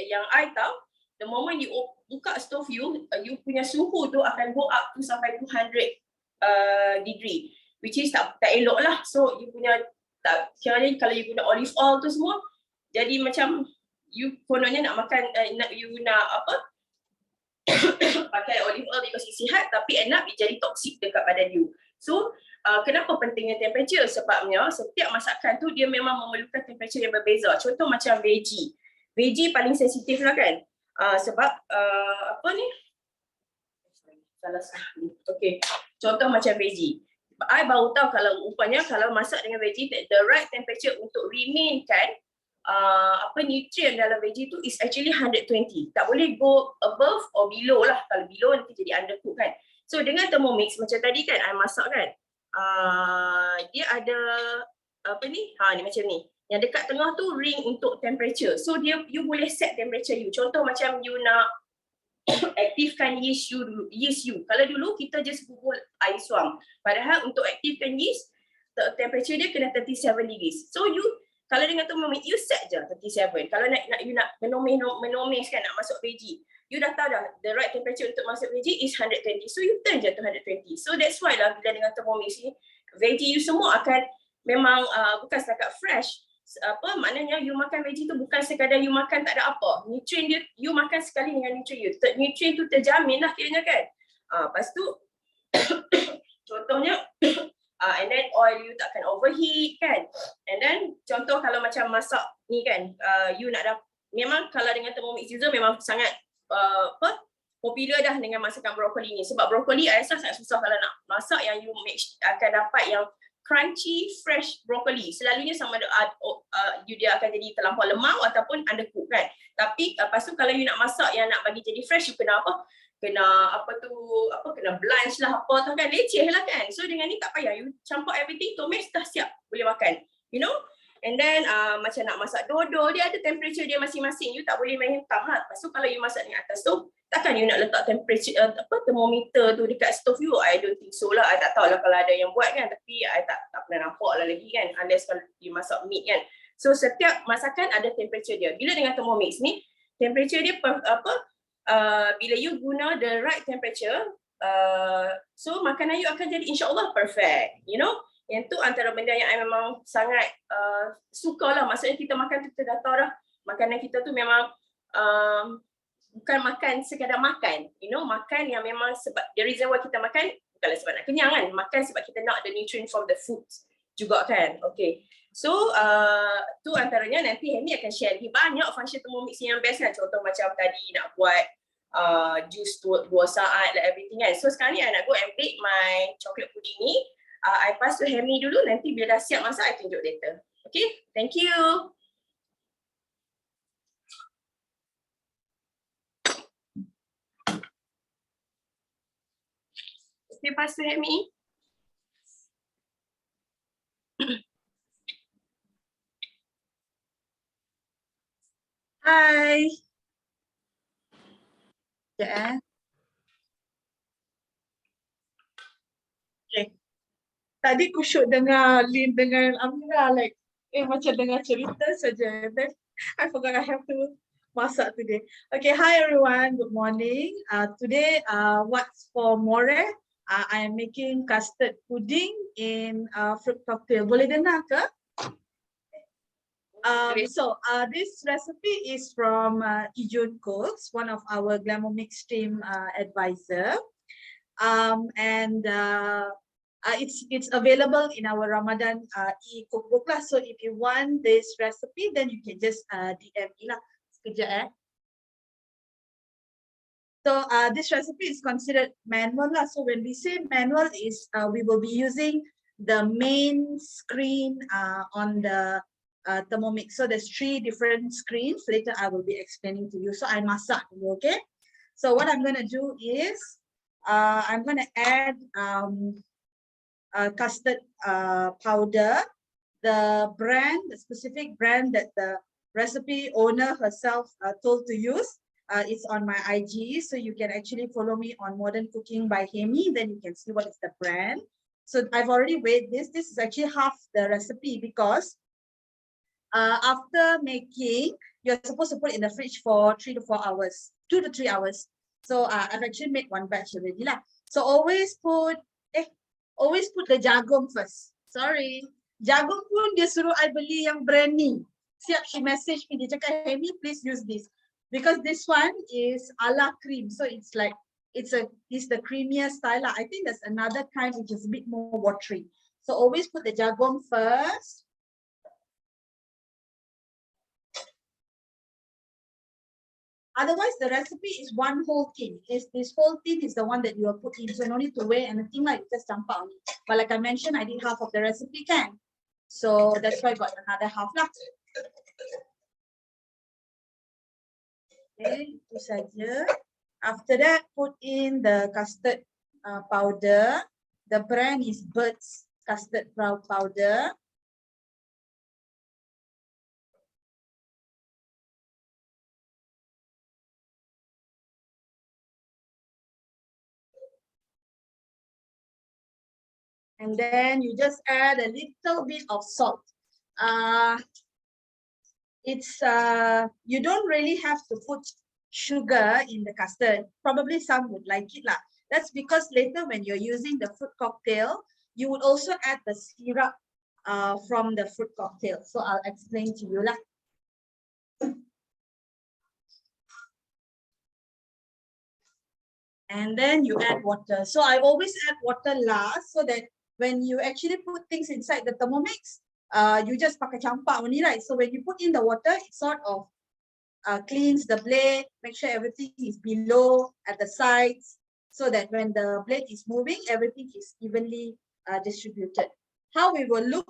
yang I tahu, the moment you buka stove you punya suhu tu akan go up to sampai 200 degree, which is tak elok lah. So you punya kiranya kalau you guna olive oil tu semua, jadi macam you kononnya nak makan nak apa pakai olive oil because sihat, tapi end up dia jadi toxic dekat badan you. So kenapa pentingnya temperature? Sebabnya setiap masakan tu dia memang memerlukan temperature yang berbeza. Contoh macam veggie paling sensitif lah kan, sebab apa ni, salah. Okay, contoh macam veggie, I baru tahu kalau rupanya kalau masak dengan veggie, the right temperature untuk remainkan nutrient dalam veggie tu is actually 120. Tak boleh go above or below lah. Kalau below nanti jadi undercook kan. So dengan Thermomix macam tadi kan I masak kan, dia ada apa ni, ni macam ni. Yang dekat tengah tu ring untuk temperature. So you boleh set temperature you. Contoh macam you nak aktifkan yeast you. Kalau dulu kita just bubur air suam. Padahal untuk aktifkan yeast, temperature dia kena 37 degrees. So you kalau dengan Thermomix you set je 37. Kalau you nak menomis kan, nak masuk veggie, you dah tahu dah the right temperature untuk masuk veggie is 120. So you turn je to 120. So that's why lah bila dengan Thermomix ni, veggie you semua akan memang bukan setakat fresh. Apa maknanya you makan veggie tu bukan sekadar you makan tak ada apa. Nutrient dia you makan sekali dengan nutrient you. Nutrient tu terjamin lah kiranya kan. Lepas tu contohnya and then oil you takkan overheat kan. And then contoh kalau macam masak ni kan, you nak memang kalau dengan Thermomix user memang sangat popular dah dengan masakan brokoli ni. Sebab brokoli I rasa sangat susah kalau nak masak yang you akan dapat yang crunchy fresh broccoli. Selalunya sama ada dia akan jadi terlampau lemau ataupun undercook kan. Tapi lepas tu kalau you nak masak yang nak bagi jadi fresh, you kena apa? Kena blanch lah apa tu kan, leceh lah kan. So dengan ni tak payah, you campur everything, tumis dah siap boleh makan, you know. And then macam nak masak dodol, dia ada temperature dia masing-masing, you tak boleh main hitam lah. Lepas tu kalau you masak dengan atas stove, takkan you nak letak temperature thermometer tu dekat stove you? I don't think so lah. I tak tahu lah kalau ada yang buat kan, tapi I tak pernah nampak lah lagi kan, unless kalau you masak meat kan. So setiap masakan ada temperature dia. Bila dengan Thermomix ni, temperature dia bila you guna the right temperature, so makanan you akan jadi insyaAllah perfect, you know. Yang tu antara benda yang I memang sangat suka lah. Maksudnya kita makan tu, kita dah tahu dah makanan kita tu memang bukan makan sekadar makan, you know. Makan yang memang sebab the reason why kita makan bukanlah sebab nak kenyang kan, makan sebab kita nak the nutrient from the food juga kan. Okay, so tu antaranya. Nanti Hemy akan share lagi banyak function Thermomix yang best kan. Contoh macam tadi nak buat juice 2 saat like everything kan. So sekarang ni I nak go and bake my chocolate pudding ni. I pass to Hemy dulu, nanti bila dah siap masak I tunjuk later. Okay, thank you. Okay, pass to Hemy. Hi. Okay. Tadi aku shoot dengar Lynn dengan Amirah like macam dengar cerita saja. Then I forgot I have to masak today. Okay, hi everyone. Good morning. Today what's for Moreh? I am making custard pudding in fruit cocktail. Boleh dengar ke? So this recipe is from Ijun Cooks, one of our Glamomix team advisor, and it's available in our Ramadan e-cookbook lah. So if you want this recipe, then you can just DM me lah. Sekejap So this recipe is considered manual lah. So when we say manual is we will be using the main screen on the Thermomix. So there's 3 different screens. Later I will be explaining to you. So I masak dulu, okay? So what I'm gonna do is I'm gonna add custard powder. The specific brand that the recipe owner herself told to use is on my IG, so you can actually follow me on Modern Cooking by Hemy, then you can see what is the brand. So I've already weighed this. This is actually half the recipe because after making, you're supposed to put it in the fridge for 3 to 4 hours, 2 to 3 hours. So I've actually made one batch already lah. So always put the jagung first. Sorry, jagung pun dia suruh I beli yang brand ni. Siap, she message me, dia cakap, Hemy, please use this because this one is a la cream, so it's like it's the creamier style lah. I think there's another kind which is a bit more watery. So always put the jagung first. Otherwise, the recipe is one whole tin. This whole tin is the one that you will put in. So no need to weigh anything, like just jump out. But like I mentioned, I did half of the recipe can. So that's why I got another half lah. Okay, itu saja. After that, put in the custard powder. The brand is Bird's custard powder. And then you just add a little bit of salt. You don't really have to put sugar in the custard. Probably some would like it lah. That's because later when you're using the fruit cocktail, you would also add the syrup from the fruit cocktail. So I'll explain to you lah. And then you add water. So I always add water last so that when you actually put things inside the Thermomix, you just pakai campak only, right? So when you put in the water, it sort of cleans the blade, make sure everything is below at the sides, so that when the blade is moving, everything is evenly distributed. How we will look,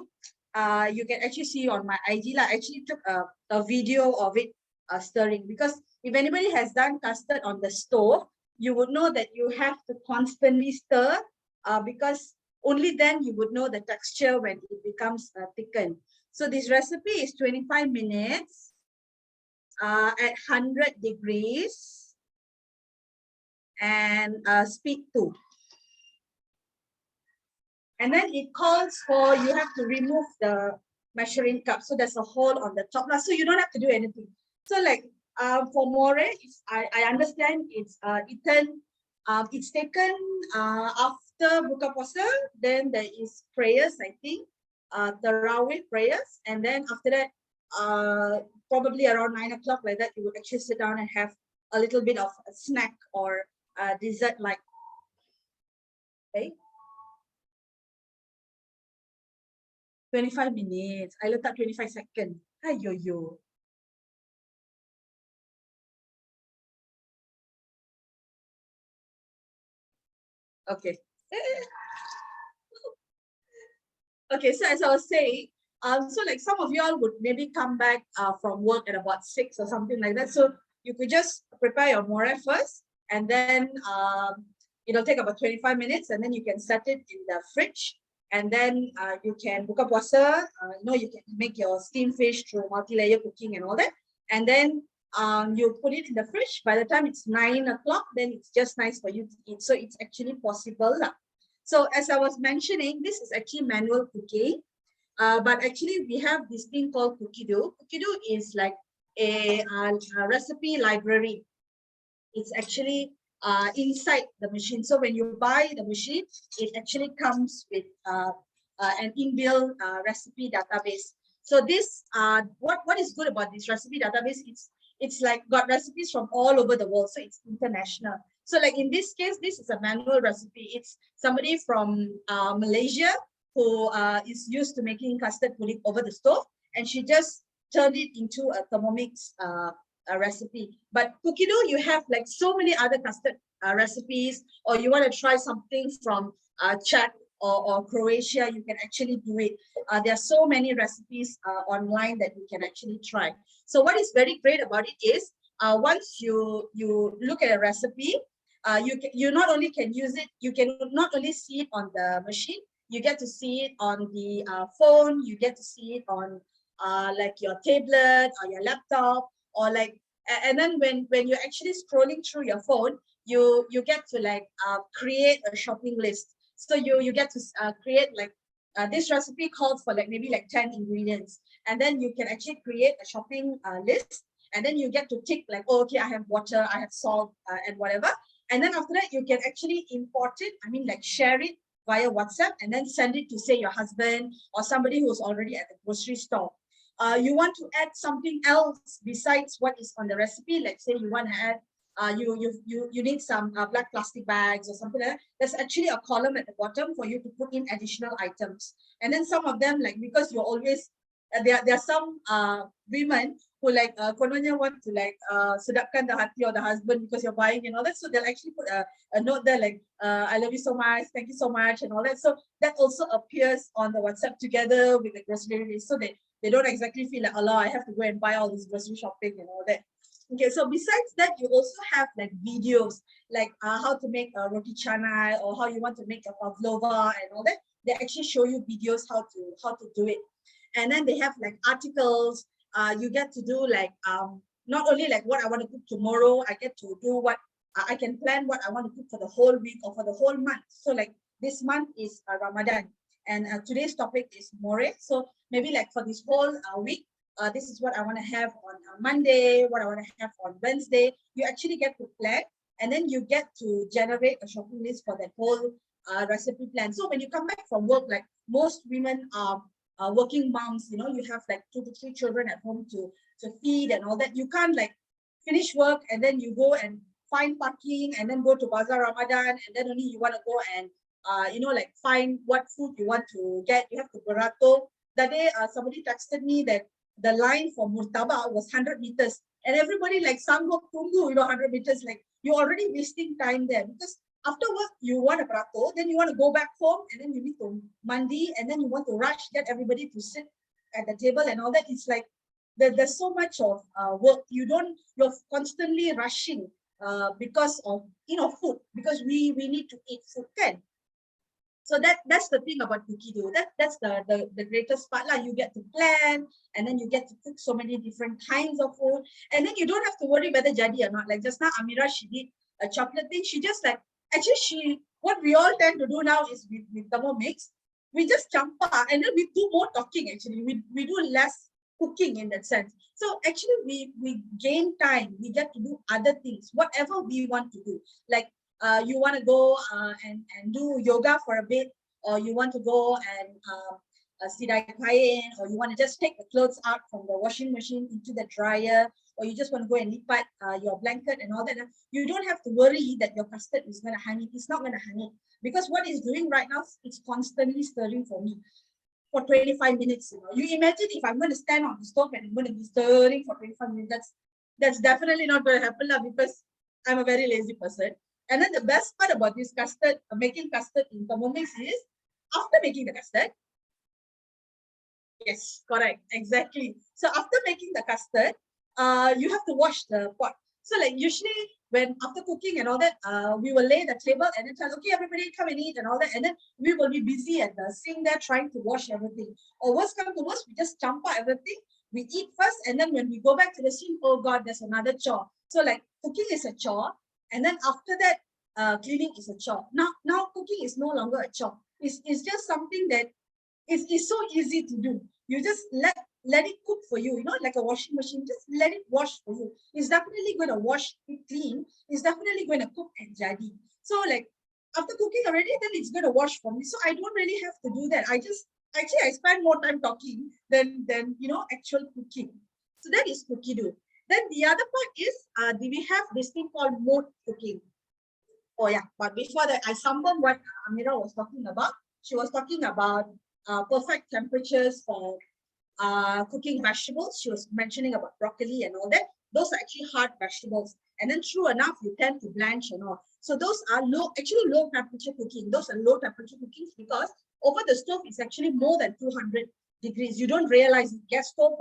you can actually see on my IG lah. I actually took a video of it stirring, because if anybody has done custard on the stove, you would know that you have to constantly stir because only then you would know the texture when it becomes thickened. So this recipe is 25 minutes at 100 degrees and speed 2. And then it calls for you have to remove the measuring cup. So there's a hole on the top. So you don't have to do anything. So like for Moreh, I understand it's eaten. It's taken after Buka Puasa. Then there is prayers, I think, Tarawih prayers, and then after that, probably around 9 o'clock like that, you would actually sit down and have a little bit of a snack or dessert like. Okay. 25 minutes. I letak 25 seconds. Ayo. Okay. Okay, so as I was saying, so like some of y'all would maybe come back from work at about 6 or something like that. So you could just prepare your Moreh first, and then it'll take about 25 minutes, and then you can set it in the fridge, and then you can buka puasa. You can make your steamed fish through multi-layer cooking and all that, and then you put it in the fridge. By the time it's 9 o'clock, then it's just nice for you to eat. So it's actually possible lah. So as I was mentioning, this is actually manual cooking, but actually we have this thing called Cookido. Cookido is like a recipe library. It's actually inside the machine. So when you buy the machine, it actually comes with an inbuilt recipe database. So this, what is good about this recipe database? It's like got recipes from all over the world, so it's international. So like in this case, this is a manual recipe. It's somebody from Malaysia who is used to making custard pudding over the stove, and she just turned it into a Thermomix recipe. But Cookido, you have like so many other custard recipes, or you want to try something from Choc or Croatia, you can actually do it. There are so many recipes online that you can actually try. So what is very great about it is once you look at a recipe, you not only can use it, you can not only see it on the machine, you get to see it on the phone, you get to see it on like your tablet or your laptop, or like, and then when you're actually scrolling through your phone, you get to like create a shopping list. So you get to create like this recipe calls for like maybe like 10 ingredients, and then you can actually create a shopping list, and then you get to tick like, oh, okay, I have water, I have salt, and whatever. And then after that, you can actually import it, I mean like share it via WhatsApp, and then send it to say your husband or somebody who's already at the grocery store. You want to add something else besides what is on the recipe. Let's say you want to add, you need some black plastic bags or something like that. There's actually a column at the bottom for you to put in additional items. And then some of them, like, because you're always, there are some women who like kononnya want to like sedapkan the hati or the husband because you're buying and all that. So they'll actually put a note there like, I love you so much, thank you so much, and all that. So that also appears on the WhatsApp together with the grocery list, so they don't exactly feel like, Allah, I have to go and buy all this grocery shopping and all that. Okay, so besides that, you also have like videos, like how to make a roti canai, or how you want to make a pavlova and all that. They actually show you videos how to do it. And then they have like articles. You get to do like not only like what I want to cook tomorrow, I get to do what I can plan what I want to cook for the whole week or for the whole month. So like this month is Ramadan, and today's topic is Moreh. So maybe like for this whole week, this is what I want to have on Monday, what I want to have on Wednesday. You actually get to plan, and then you get to generate a shopping list for that whole recipe plan. So when you come back from work, like most women are working moms, you know, you have like 2 to 3 children at home to feed and all that. You can't like finish work and then you go and find parking and then go to Bazaar Ramadan, and then only you want to go and you know, like find what food you want to get. You have to berato. That day somebody texted me that the line for murtabak was 100 meters, and everybody like sanggup tunggu, you know, 100 meters. Like you're already wasting time there, because after work you want a berato, then you want to go back home, and then you need to mandi, and then you want to rush, get everybody to sit at the table and all that. It's like there's so much of work. You're constantly rushing because of, you know, food, because we need to eat food, can. So that's the thing about cookie dough. That's the greatest part lah. You get to plan, and then you get to cook so many different kinds of food, and then you don't have to worry whether jadi or not. Like just now, Amirah, she did a chocolate thing. She just like, actually what we all tend to do now is with Thermomix, we just jump out and then we do more talking. Actually, we do less cooking in that sense. So actually we gain time. We get to do other things, whatever we want to do. Like you want to go and do yoga for a bit, or you want to go and sidai kain, or you want to just take the clothes out from the washing machine into the dryer, or you just want to go and lipat your blanket and all that. You don't have to worry that your custard is going to hang it. It's not going to hang it, because what it's doing right now, it's constantly stirring for me for 25 minutes. You know, you imagine if I'm going to stand on the stove and I'm going to be stirring for 25 minutes, that's definitely not going to happen because I'm a very lazy person. And then the best part about this custard, making custard in Thermomix, is after making the custard, yes, correct, exactly. So after making the custard, you have to wash the pot. So like usually when after cooking and all that, we will lay the table and then tell, okay, everybody come and eat and all that. And then we will be busy at the sink there trying to wash everything. Or worst come to worst, we just jump out everything. We eat first, and then when we go back to the sink, oh God, there's another chore. So like cooking is a chore. And then after that, cleaning is a chore. Now cooking is no longer a chore. It's just something that is so easy to do. You just let it cook for you, you know, like a washing machine. Just let it wash for you. It's definitely going to wash it clean. It's definitely going to cook and jadi. So like after cooking already, then it's going to wash for me. So I don't really have to do that. I spend more time talking than you know, actual cooking. So that is cookie dough. Then the other part is, we have this thing called mode cooking. Oh yeah, but before that, I summed what Amirah was talking about. She was talking about perfect temperatures for cooking vegetables. She was mentioning about broccoli and all that. Those are actually hard vegetables. And then true enough, you tend to blanch and all. So those are low temperature cooking. Those are low temperature cookings because over the stove is actually more than 200 degrees. You don't realize it. Gas stove,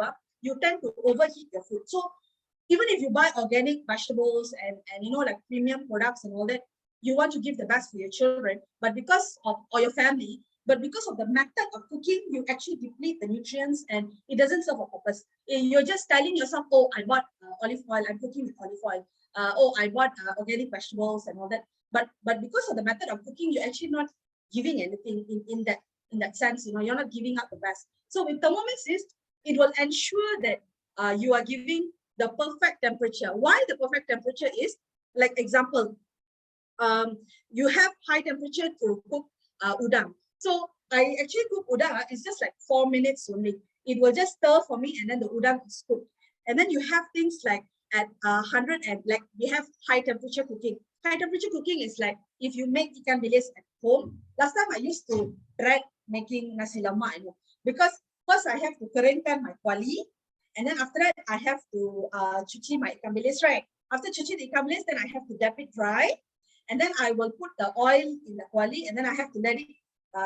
you tend to overheat your food. So even if you buy organic vegetables and you know, like premium products and all that, you want to give the best for your children, but because of, or your family, but because of the method of cooking, you actually deplete the nutrients and it doesn't serve a purpose. You're just telling yourself, oh, I bought olive oil, I'm cooking with olive oil. Oh, I bought organic vegetables and all that. But because of the method of cooking, you're actually not giving anything in that in that sense, you're not giving up the best. So with Thermomix it will ensure that you are giving the perfect temperature. Why the perfect temperature is, like example, you have high temperature to cook udang. So I actually cook udang, it's just like 4 minutes only. It will just stir for me and then the udang is cooked. And then you have things like at 100 and like we have high temperature cooking. High temperature cooking is like if you make ikan bilis at home. Last time I used to dread making nasi lemak, because first I have to keringkan my kuali, and then after that I have to cuci my ikan bilis, right? After cuci the ikan bilis, then I have to dip it dry, and then I will put the oil in the kuali, and then I have to let it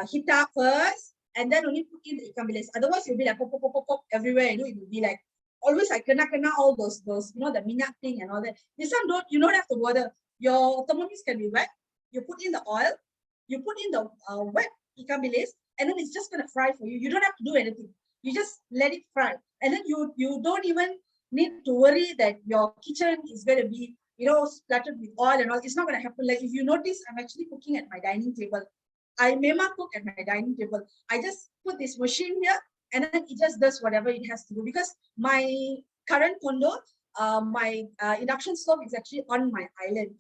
heat up first, and then only put in the ikan bilis. Otherwise, it'll be like pop, pop, pop, pop, pop everywhere. It will be like always I kena all those the minyak thing and all that. This one you don't have to bother. Your Thermomix can be wet. You put in the oil, you put in the wet ikan bilis, and then it's just gonna fry for you. You don't have to do anything. You just let it fry, and then you don't even need to worry that your kitchen is gonna be splattered with oil and all. It's not gonna happen. Like if you notice, I'm actually cooking at my dining table. I memang cook at my dining table. I just put this machine here, and then it just does whatever it has to do. Because my current condo, my induction stove is actually on my island.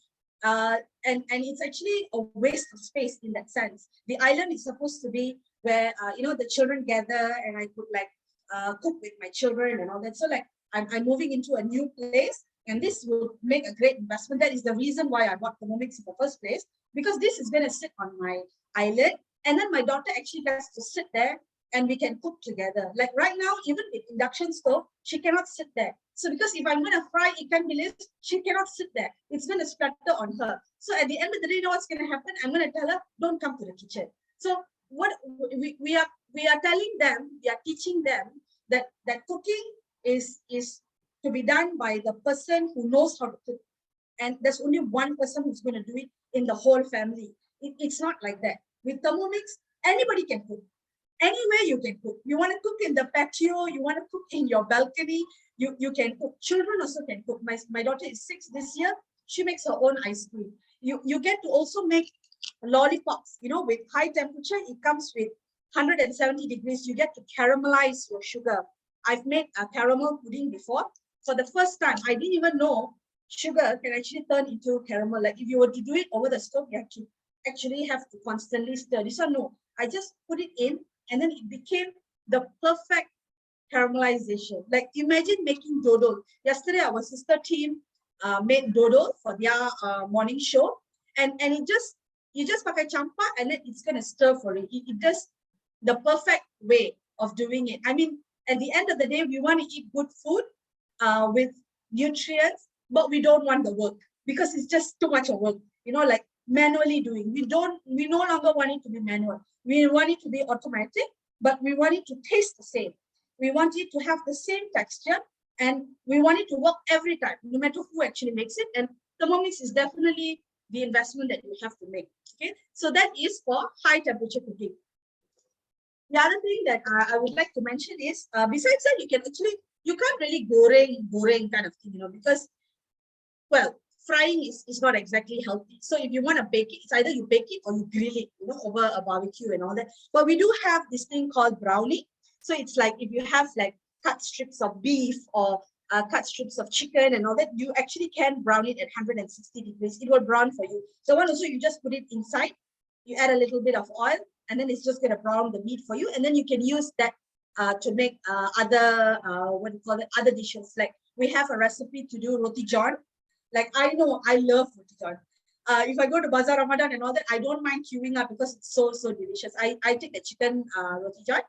And it's actually a waste of space in that sense. The island is supposed to be where the children gather, and I could like cook with my children and all that. So like I'm moving into a new place, and this will make a great investment. That is the reason why I bought Thermomix in the first place, because this is going to sit on my island, and then my daughter actually gets to sit there and we can cook together. Like right now, even with induction stove, she cannot sit there. So because if I'm going to fry ikan bilis, she cannot sit there. It's going to splatter on her. So at the end of the day, you know what's going to happen? I'm going to tell her, don't come to the kitchen. So what we are telling them, we are teaching them that cooking is to be done by the person who knows how to cook. And there's only one person who's going to do it in the whole family. It's not like that. With Thermomix, anybody can cook. Anywhere you can cook. You want to cook in the patio, you want to cook in your balcony, you can cook. Children also can cook. My daughter is 6 this year. She makes her own ice cream. You get to also make lollipops. With high temperature, it comes with 170 degrees. You get to caramelize your sugar. I've made a caramel pudding before. For the first time, I didn't even know sugar can actually turn into caramel. Like if you were to do it over the stove, you actually have to constantly stir. This one, no. I just put it in, and then it became the perfect caramelization. Like imagine making dodo. Yesterday, our sister team made dodo for their morning show, and you just pakai campak, and then it's gonna stir for it. It does the perfect way of doing it. I mean, at the end of the day, we want to eat good food with nutrients, but we don't want the work because it's just too much of work. Like manually doing. We no longer want it to be manual. We want it to be automatic, but we want it to taste the same. We want it to have the same texture, and we want it to work every time, no matter who actually makes it. And Thermomix is definitely the investment that you have to make. Okay, so that is for high temperature cooking. The other thing that I would like to mention is, besides that, you can't really goreng kind of thing, because, well, frying is not exactly healthy. So if you want to bake it, it's either you bake it or you grill it, over a barbecue and all that. But we do have this thing called brownie. So it's like if you have like cut strips of beef or cut strips of chicken and all that, you actually can brown it at 160 degrees. It will brown for you. So one also, you just put it inside, you add a little bit of oil, and then it's just going to brown the meat for you. And then you can use that to make other, other dishes. Like we have a recipe to do roti john. Like I know I love roti john. If I go to Bazaar Ramadan and all that, I don't mind queuing up because it's so delicious. I take the chicken roti john.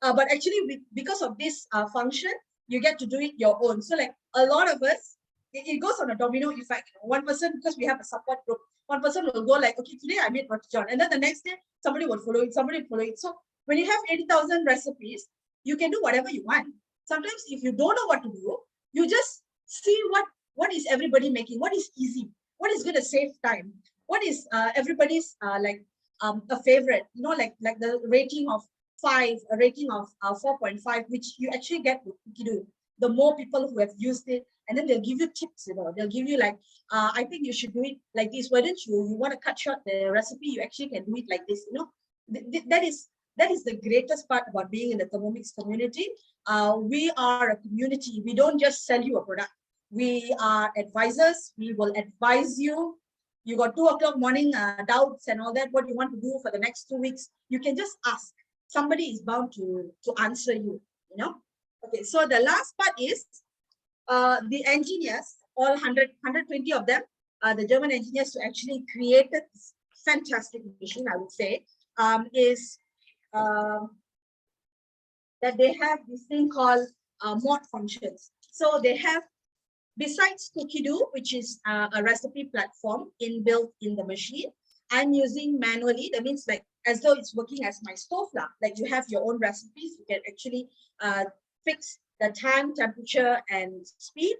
But actually, because of this function, you get to do it your own. So like a lot of us, it goes on a domino effect. One person, because we have a support group, one person will go like, okay, today I made roti john. And then the next day, somebody will follow it, somebody will follow it. So when you have 80,000 recipes, you can do whatever you want. Sometimes if you don't know what to do, you just see what is everybody making, what is easy, what is going to save time, what is everybody's a favorite, like the rating of 5, a rating of 4.5, which you actually get with Cookido. The more people who have used it, and then they'll give you tips, they'll give you like, I think you should do it like this. Why don't you want to cut short the recipe? You actually can do it like this, That is That is the greatest part about being in the Thermomix community. We are a community. We don't just sell you a product. We are advisors. We will advise you. You got 2 o'clock morning doubts and all that, what you want to do for the next 2 weeks, you can just ask. Somebody is bound to answer you, you know. Okay, so the last part is the engineers, all 120 of them, the German engineers who actually created this fantastic machine, I would say, is that they have this thing called mod functions. So they have, besides Cookie-Do, which is a recipe platform inbuilt in the machine, I'm using manually. That means like as though it's working as my stove lah. Like you have your own recipes, you can actually fix the time, temperature, and speed.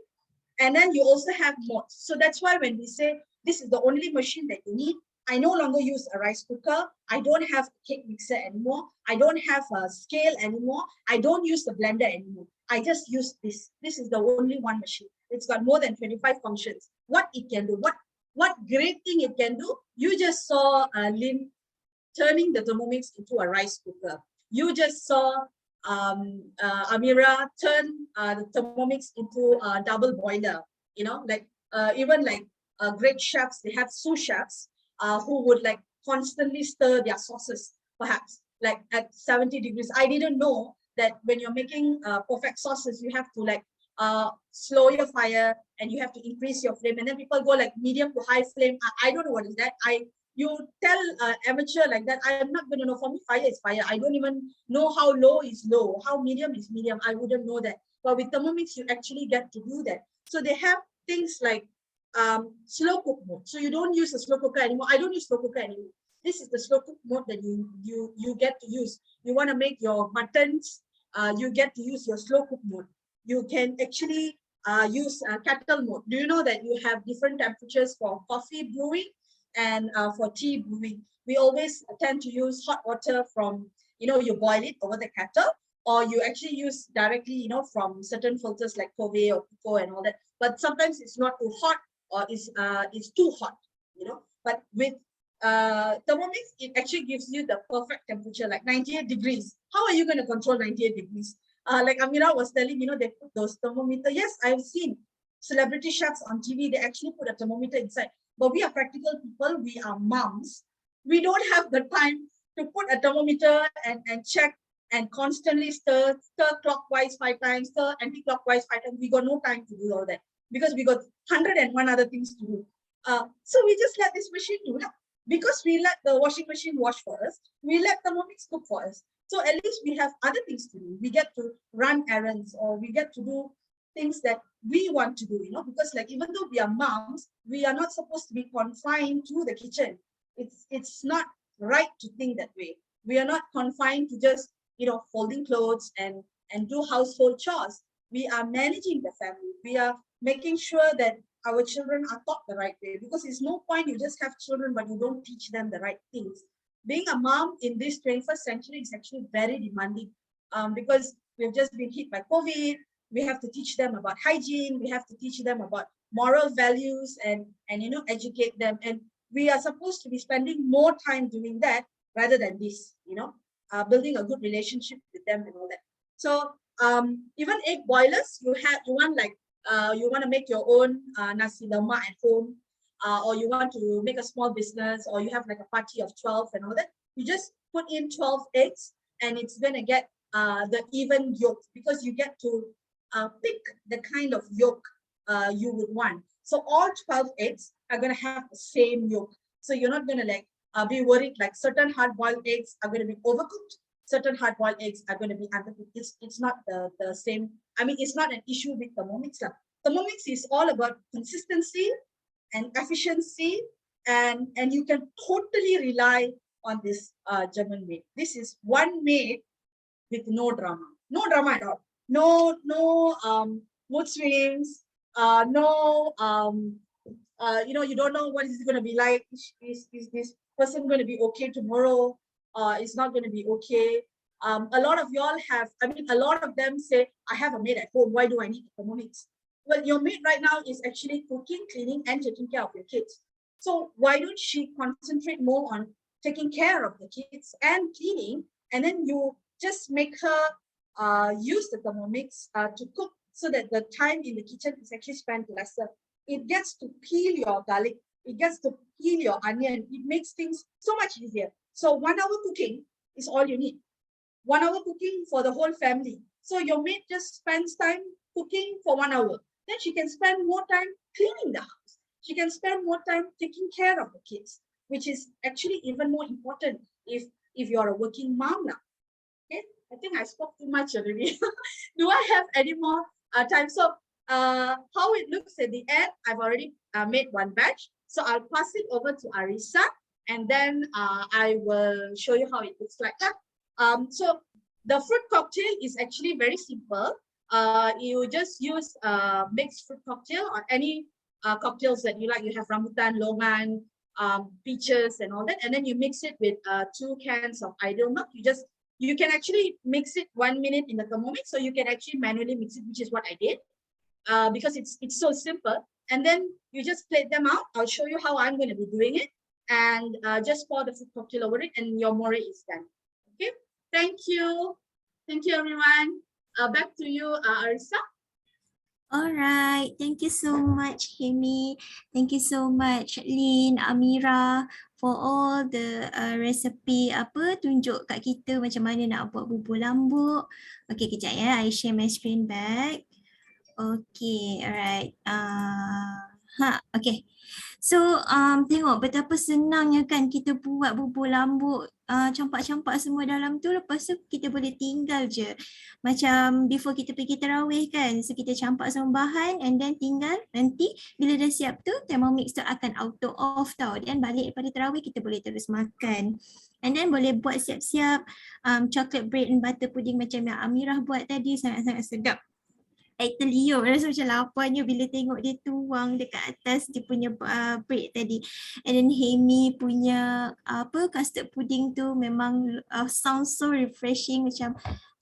And then you also have mods. So that's why when we say this is the only machine that you need, I no longer use a rice cooker. I don't have a cake mixer anymore. I don't have a scale anymore. I don't use the blender anymore. I just use this. This is the only one machine. It's got more than 25 functions. What it can do, what great thing it can do. You just saw Lynn turning the Thermomix into a rice cooker. You just saw Amirah turn the Thermomix into a double boiler. You know, like even like great chefs, they have sous chefs who would like constantly stir their sauces, perhaps like at 70 degrees. I didn't know that when you're making perfect sauces, you have to like slow your fire and you have to increase your flame, and then people go like medium to high flame. I don't know what is that. You tell amateur like that, I am not going to know. For me, fire is fire. I don't even know how low is low, how medium is medium. I wouldn't know that. But with Thermomix, you actually get to do that. So they have things like slow cook mode. So you don't use a slow cooker anymore. I don't use slow cooker anymore. This is the slow cook mode that you get to use. You want to make your muttons, you get to use your slow cook mode. You can actually use kettle mode. Do you know that you have different temperatures for coffee brewing and for tea brewing? We always tend to use hot water from, you know, you boil it over the kettle, or you actually use directly, you know, from certain filters like Cove or Pico and all that. But sometimes it's not too hot, or it's too hot, you know. But with Thermomix, it actually gives you the perfect temperature, like 98 degrees. How are you going to control 98 degrees? Like Amirah was telling, you know, they put those thermometers. Yes, I've seen celebrity chefs on TV, they actually put a thermometer inside. But we are practical people, we are moms. We don't have the time to put a thermometer and check and constantly stir clockwise 5 times, stir anti-clockwise 5 times. We got no time to do all that because we got 101 other things to do. So we just let this machine do that. Because we let the washing machine wash for us, we let Thermomix cook for us. So at least we have other things to do. We get to run errands, or we get to do things that we want to do, you know, because like even though we are moms, we are not supposed to be confined to the kitchen. It's not right to think that way. We are not confined to just, you know, folding clothes and do household chores. We are managing the family. We are making sure that our children are taught the right way, because it's no point you just have children but you don't teach them the right things. Being a mom in this 21st century is actually very demanding because we've just been hit by COVID. We have to teach them about hygiene. We have to teach them about moral values and you know, educate them. And we are supposed to be spending more time doing that rather than this, you know, building a good relationship with them and all that. So even egg boilers, you want like, you want to make your own nasi lemak at home, or you want to make a small business, or you have like a party of 12 and all that, you just put in 12 eggs and it's going to get the even yolk, because you get to pick the kind of yolk you would want. So all 12 eggs are going to have the same yolk. So you're not going to like be worried like certain hard-boiled eggs are going to be overcooked, certain hard-boiled eggs are going to be undercooked. It's not the same. I mean, it's not an issue with Thermomix. Thermomix is all about consistency and efficiency, and you can totally rely on this German maid. This is one maid with no drama at all. No mood swings. No you know, you don't know what is going to be like. Is this person going to be okay tomorrow? It's not going to be okay. A lot of y'all have, I mean, a lot of them say, I have a maid at home. Why do I need a Thermomix? Well, your maid right now is actually cooking, cleaning, and taking care of your kids. So why don't she concentrate more on taking care of the kids and cleaning and then you just make her use the Thermomix to cook so that the time in the kitchen is actually spent lesser. It gets to peel your garlic, it gets to peel your onion, it makes things so much easier. So 1 hour cooking is all you need. 1 hour cooking for the whole family. So your maid just spends time cooking for 1 hour. Then she can spend more time cleaning the house. She can spend more time taking care of the kids, which is actually even more important if you're a working mom now. Okay, I think I spoke too much already. Do I have any more time? So how it looks at the end, I've already made one batch. So I'll pass it over to Arissa, and then I will show you how it looks like. So the fruit cocktail is actually very simple. You just use mixed fruit cocktail or any cocktails that you like. You have rambutan, longan, peaches and all that, and then you mix it with 2 cans of ideal milk. You can actually mix it 1 minute in the Thermomix, so you can actually manually mix it, which is what I did, because it's so simple. And then you just plate them out. I'll show you how I'm going to be doing it, and just pour the fruit cocktail over it, and your moreh is done. Okay, thank you everyone. Back to you, Arissa. Alright, thank you so much, Hemy. Thank you so much, Lynn, Amirah, for all the recipe tunjuk kat kita macam mana nak buat bubur lambuk. Okay, kejap ya, I share my screen back. Okay, alright. Okay. So tengok betapa senangnya kan kita buat bubur lambuk, campak-campak semua dalam tu, lepas tu kita boleh tinggal je macam before kita pergi tarawih kan. So kita campak semua bahan and then tinggal, nanti bila dah siap tu Thermomix tu akan auto off tau, dan balik daripada tarawih kita boleh terus makan. And then boleh buat siap-siap chocolate bread and butter pudding macam yang Amirah buat tadi, sangat-sangat sedap. I terliur rasa macam laparnya bila tengok dia tuang dekat atas dia punya bread tadi. And then Hemy punya custard pudding tu memang sounds so refreshing, macam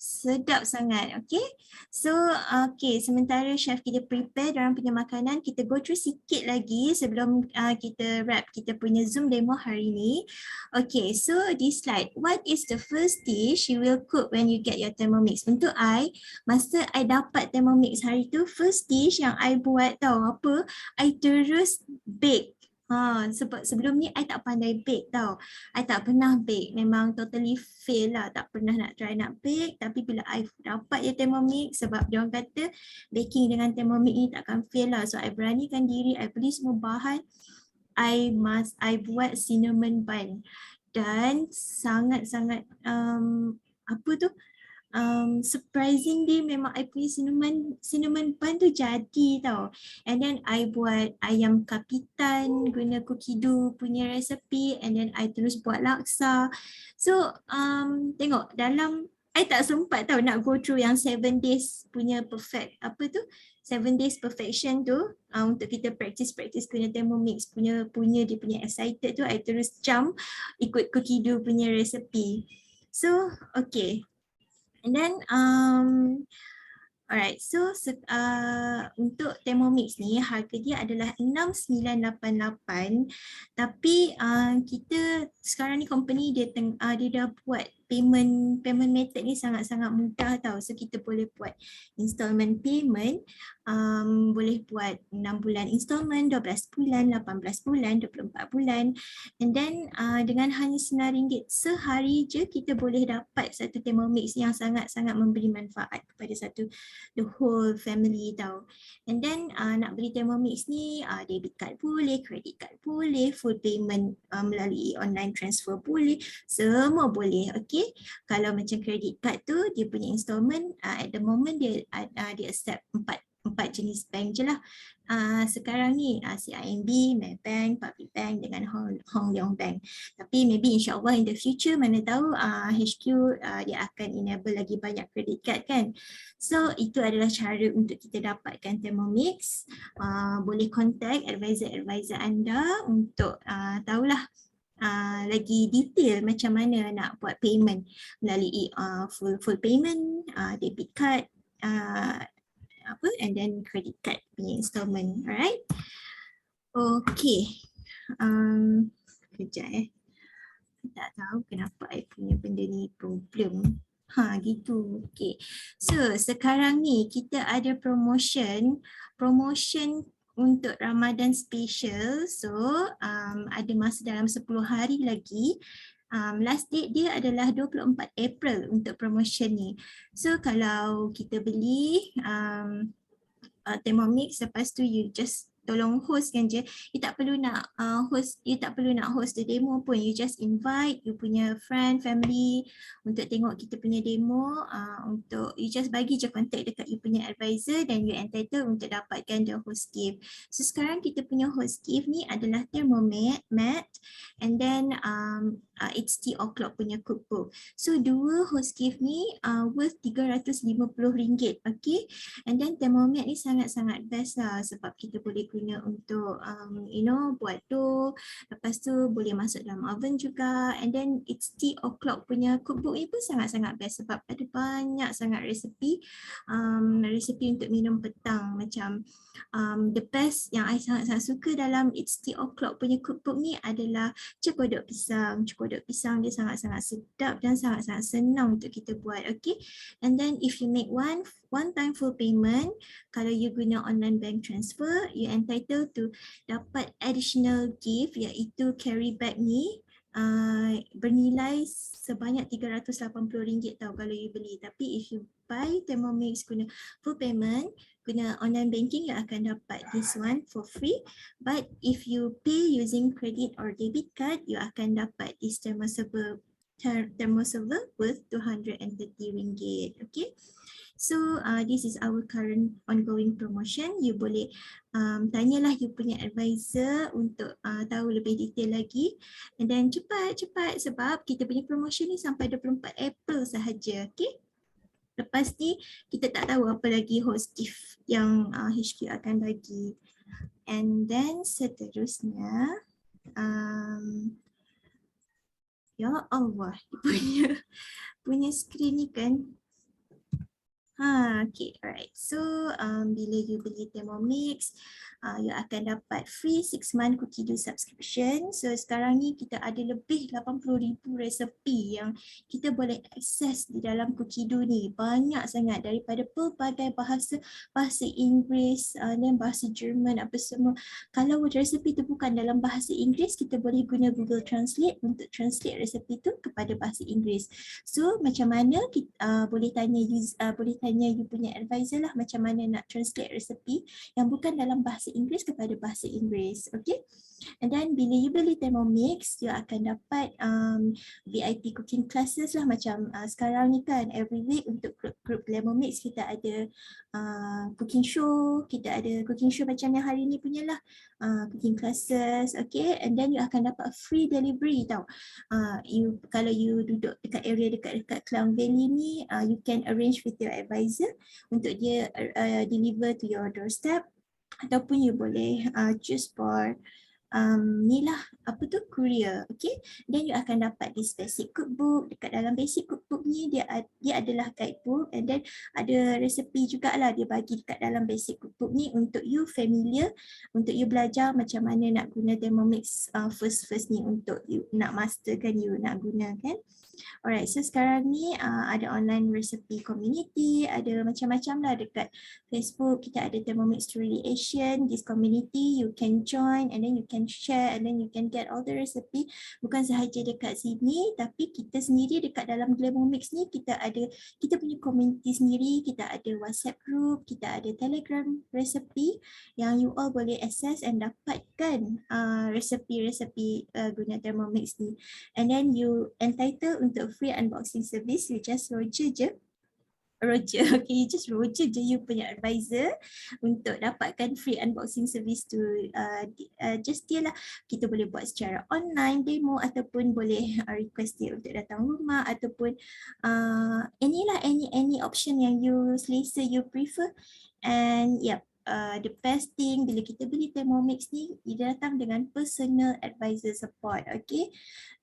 sedap sangat. Okay, so okay, sementara chef kita prepare diorang punya makanan, kita go through sikit lagi sebelum kita wrap kita punya Zoom demo hari ni. Okay, so this slide, what is the first dish you will cook when you get your Thermomix? Untuk masa I dapat Thermomix hari tu, first dish yang I buat tahu apa? I terus bake. Sebab sebelum ni I tak pandai bake tau. I tak pernah bake, memang totally fail lah, tak pernah nak try nak bake. Tapi bila I dapat je Thermomix, sebab diorang kata baking dengan Thermomix ni takkan fail lah, so I beranikan diri, I beli semua bahan, I buat cinnamon bun, dan sangat-sangat surprisingly memang I punya cinnamon bun tu jadi tau. And then I buat ayam kapitan guna cookie dough punya resepi, and then I terus buat laksa. So tengok dalam I tak sempat tau nak go through yang 7 days punya perfect 7 days perfection tu, untuk kita practice guna Thermomix punya dia punya excited tu, I terus jump ikut cookie dough punya resepi. So okay. And then alright, so untuk Thermomix ni harga dia adalah 6988, tapi kita sekarang ni company dia dah buat payment method ni sangat-sangat mudah tau. So kita boleh buat installment payment, boleh buat 6 bulan installment, 12 bulan, 18 bulan, 24 bulan. And then dengan hanya RM9 sehari je kita boleh dapat satu Thermomix yang sangat-sangat memberi manfaat kepada the whole family tau. And then nak beli Thermomix ni, debit card boleh, credit card boleh, full payment melalui online transfer boleh, semua boleh. Okay, kalau macam credit card tu dia punya installment at the moment dia accept 4 jenis bank je lah. Sekarang ni CIMB, Maybank, Public Bank dengan Hong Leong Bank. Tapi maybe insyaAllah in the future, mana tahu HQ dia akan enable lagi banyak credit card kan. So itu adalah cara untuk kita dapatkan Thermomix. Boleh contact advisor anda untuk tahulah lagi detail macam mana nak buat payment melalui full payment, debit card, and then credit card punya installment. Alright. Okay. Kejap Tak tahu kenapa I punya benda ni problem. Gitu. Okay. So sekarang ni kita ada promotion untuk Ramadan special. So ada masa dalam 10 hari lagi. Last date dia adalah 24 April untuk promotion ni. So kalau kita beli Thermomix, lepas tu you just tolong hostkan je. You tak perlu nak host the demo pun. You just invite you punya friend, family untuk tengok kita punya demo. Untuk you just bagi je contact dekat you punya advisor dan you entitled untuk dapatkan the host gift. So sekarang kita punya host gift ni adalah Thermomix and then it's tea o'clock punya cookbook. So dua host gift ni worth RM350. Okay. And then Thermomix ni sangat-sangat best lah sebab kita boleh guna untuk buat dough, lepas tu boleh masuk dalam oven juga, and then it's tea o'clock punya cookbook ni pun sangat-sangat best sebab ada banyak sangat resepi untuk minum petang. Macam the best yang I sangat-sangat suka dalam it's tea o'clock punya cookbook ni adalah cekodok pisang. Cekodok pisang dia sangat-sangat sedap dan sangat-sangat senang untuk kita buat. Okay, and then if you make one time full payment, kalau you guna online bank transfer, you entitled to dapat additional gift iaitu carry bag ni bernilai sebanyak RM380 tau kalau you beli. Tapi if you buy Thermomix guna full payment, guna online banking, you akan dapat this one for free. But if you pay using credit or debit card, you akan dapat this thermoserver worth RM230. Okay. So this is our current ongoing promotion. You boleh tanyalah you punya advisor untuk tahu lebih detail lagi. And then cepat sebab kita punya promotion ni sampai 24 April sahaja. Okay. Lepas ni kita tak tahu apa lagi host gift yang HQ akan bagi. And then seterusnya ya Allah, punya screen ni kan. Okay, alright. So bila you beli Thermomix, you akan dapat free 6-month cookie dough subscription. So sekarang ni kita ada lebih 80,000 resepi yang kita boleh akses di dalam cookie dough ni. Banyak sangat daripada pelbagai bahasa Inggeris dan bahasa Jerman apa semua. Kalau resepi tu bukan dalam bahasa Inggeris, kita boleh guna Google Translate untuk translate resepi tu kepada bahasa Inggeris. So macam mana kita boleh tanya you punya advisor lah macam mana nak translate resepi yang bukan dalam bahasa Inggeris kepada bahasa Inggeris. Okay. And then bila you beli Thermomix, you akan dapat VIP cooking classes lah macam sekarang ni kan, every week untuk group Glamomix kita ada cooking show. Kita ada cooking show macam yang hari ni punya lah, cooking classes. Okay. And then you akan dapat free delivery tau. Kalau you duduk dekat area dekat Klang Valley ni, you can arrange with your advisor untuk dia deliver to your doorstep, ataupun you boleh choose for courier. Okay, then you akan dapat this basic cookbook. Dekat dalam basic cookbook ni dia adalah guidebook, and then ada resepi jugalah dia bagi dekat dalam basic cookbook ni untuk you familiar, untuk you belajar macam mana nak guna Thermomix first ni untuk you nak masterkan, you nak guna kan. Alright, so sekarang ni ada online recipe community, ada macam-macam lah dekat Facebook. Kita ada Thermomix Truly Asian, this community you can join and then you can share and then you can get all the recipe. Bukan sahaja dekat sini, tapi kita sendiri dekat dalam Glamomix ni kita punya community sendiri, kita ada WhatsApp group, kita ada Telegram recipe yang you all boleh access and dapatkan recipe guna Thermomix ni. And then you entitled untuk free unboxing service. You just roger je, you just roger je you punya advisor untuk dapatkan free unboxing service tu. Just dia lah, kita boleh buat secara online demo ataupun boleh request dia untuk datang rumah ataupun any option yang you selesa, you prefer. And the best thing bila kita beli Thermomix ni, dia datang dengan personal advisor support. Okay,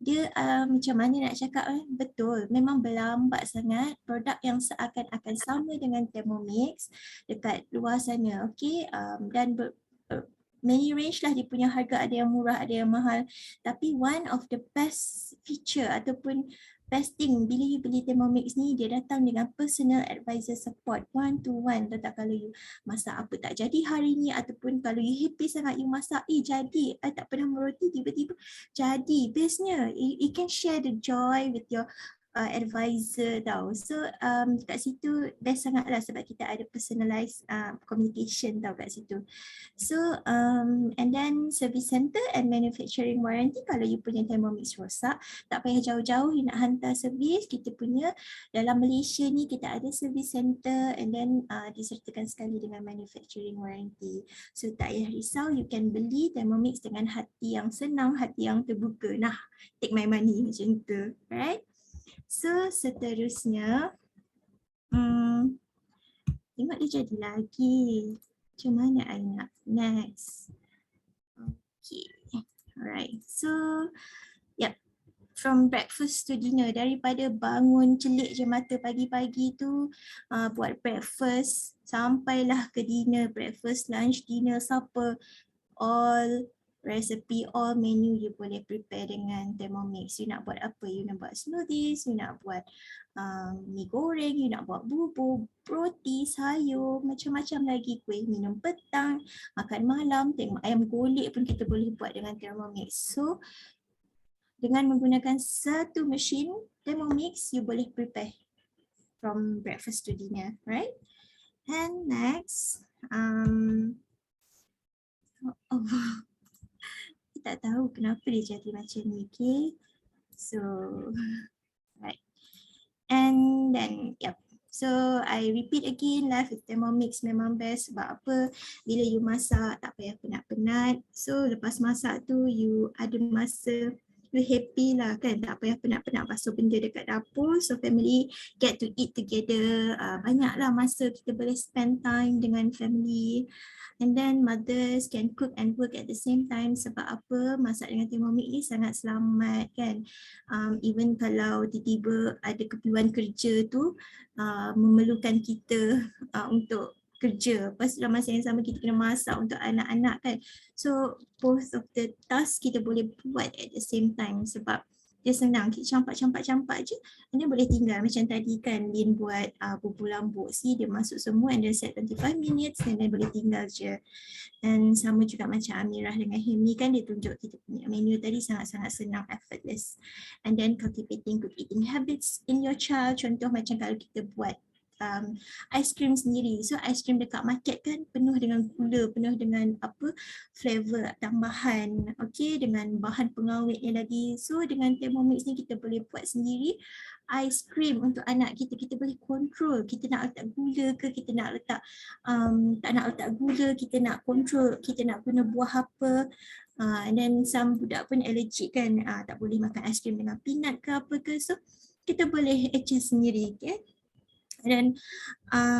dia macam mana nak cakap, betul, memang berlambat sangat produk yang seakan-akan sama dengan Thermomix dekat luar sana. Okay, dan many range lah, dia punya harga ada yang murah, ada yang mahal. Tapi one of the best feature ataupun best thing bila you beli Thermomix ni, dia datang dengan personal advisor support 1-to-1. Tak kalau you masak apa tak jadi hari ni, ataupun kalau you happy sangat you masak, jadi, I tak pernah meroti, tiba-tiba jadi. Bestnya, you can share the joy with your advisor tau. So kat situ best sangat lah sebab kita ada personalized communication tau kat situ. So and then service center and manufacturing warranty, kalau you punya Thermomix rosak, tak payah jauh-jauh you nak hantar servis. Kita punya dalam Malaysia ni kita ada service center, and then disertakan sekali dengan manufacturing warranty. So tak payah risau, you can beli Thermomix dengan hati yang senang, hati yang terbuka. Nah, take my money macam tu, right? So seterusnya, tengok dia jadi lagi. Macam mana I nak next? Okay, alright. So, yep. From breakfast to dinner, daripada bangun celik je mata pagi-pagi tu, buat breakfast, sampailah ke dinner, breakfast, lunch, dinner, supper, all recipe, all menu you boleh prepare dengan Thermomix. You nak buat apa? You nak buat smoothies, you nak buat mi goreng, you nak buat bubur, roti, sayur, macam-macam lagi, kuih minum petang, makan malam, tengok ayam golek pun kita boleh buat dengan Thermomix. So dengan menggunakan satu mesin Thermomix, you boleh prepare from breakfast to dinner, right? And next, tak tahu kenapa dia jadi macam ni, okay? So, right. And then, yep. So, I repeat again, life with Thermomix memang best. Sebab apa? Bila you masak, tak payah penat-penat. So, lepas masak tu, you ada masa, you happy lah kan? Tak payah penat-penat basuh benda dekat dapur. So, family get to eat together. Banyaklah masa kita boleh spend time dengan family. And then mothers can cook and work at the same time. Sebab apa? Masak dengan Thermomix ni sangat selamat kan. Even kalau tiba-tiba ada keperluan kerja tu memerlukan kita untuk kerja. Lepas dalam masa yang sama kita kena masak untuk anak-anak kan. So both of the task kita boleh buat at the same time sebab dia senang, kita campak je, and then boleh tinggal. Macam tadi kan Lynn buat bubur lambuk, dia masuk semua and then set 25 minutes and then boleh tinggal je. Dan sama juga macam Amirah dengan Hemy kan, dia tunjuk kita punya menu tadi sangat-sangat senang, effortless. And then cultivating good eating habits in your child. Contoh macam kalau kita buat ice cream sendiri. So ice cream dekat market kan penuh dengan gula, penuh dengan apa flavor tambahan, okay, dengan bahan pengawetnya lagi. So dengan Thermomix ni kita boleh buat sendiri ice cream untuk anak kita. Kita boleh control, kita nak letak gula ke, kita nak letak tak nak letak gula, kita nak control, kita nak guna buah apa. And then some budak pun allergic kan, tak boleh makan ice cream dengan peanut ke apa ke. So kita boleh adjust sendiri, okay. Dan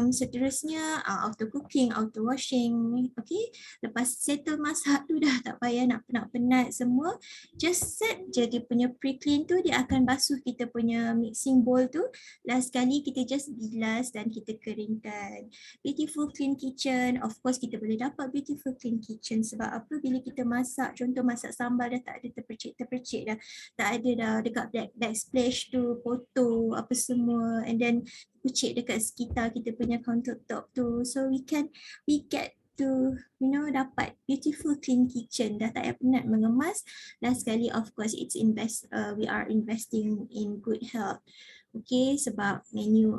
seterusnya auto cooking, auto washing, okay. Lepas settle masak tu dah tak payah nak penat-penat semua, just set je dia punya pre-clean tu, dia akan basuh kita punya mixing bowl tu. Last kali kita just bilas dan kita keringkan. Beautiful clean kitchen, of course kita boleh dapat beautiful clean kitchen sebab apa, bila kita masak, contoh masak sambal dah tak ada terpercik dah, tak ada dah dekat backsplash tu, foto apa semua, and then kucik dekat sekitar kita punya countertop tu. So we get to dapat beautiful clean kitchen, dah tak payah penat mengemas. Last sekali of course we are investing in good health. Okay, sebab menu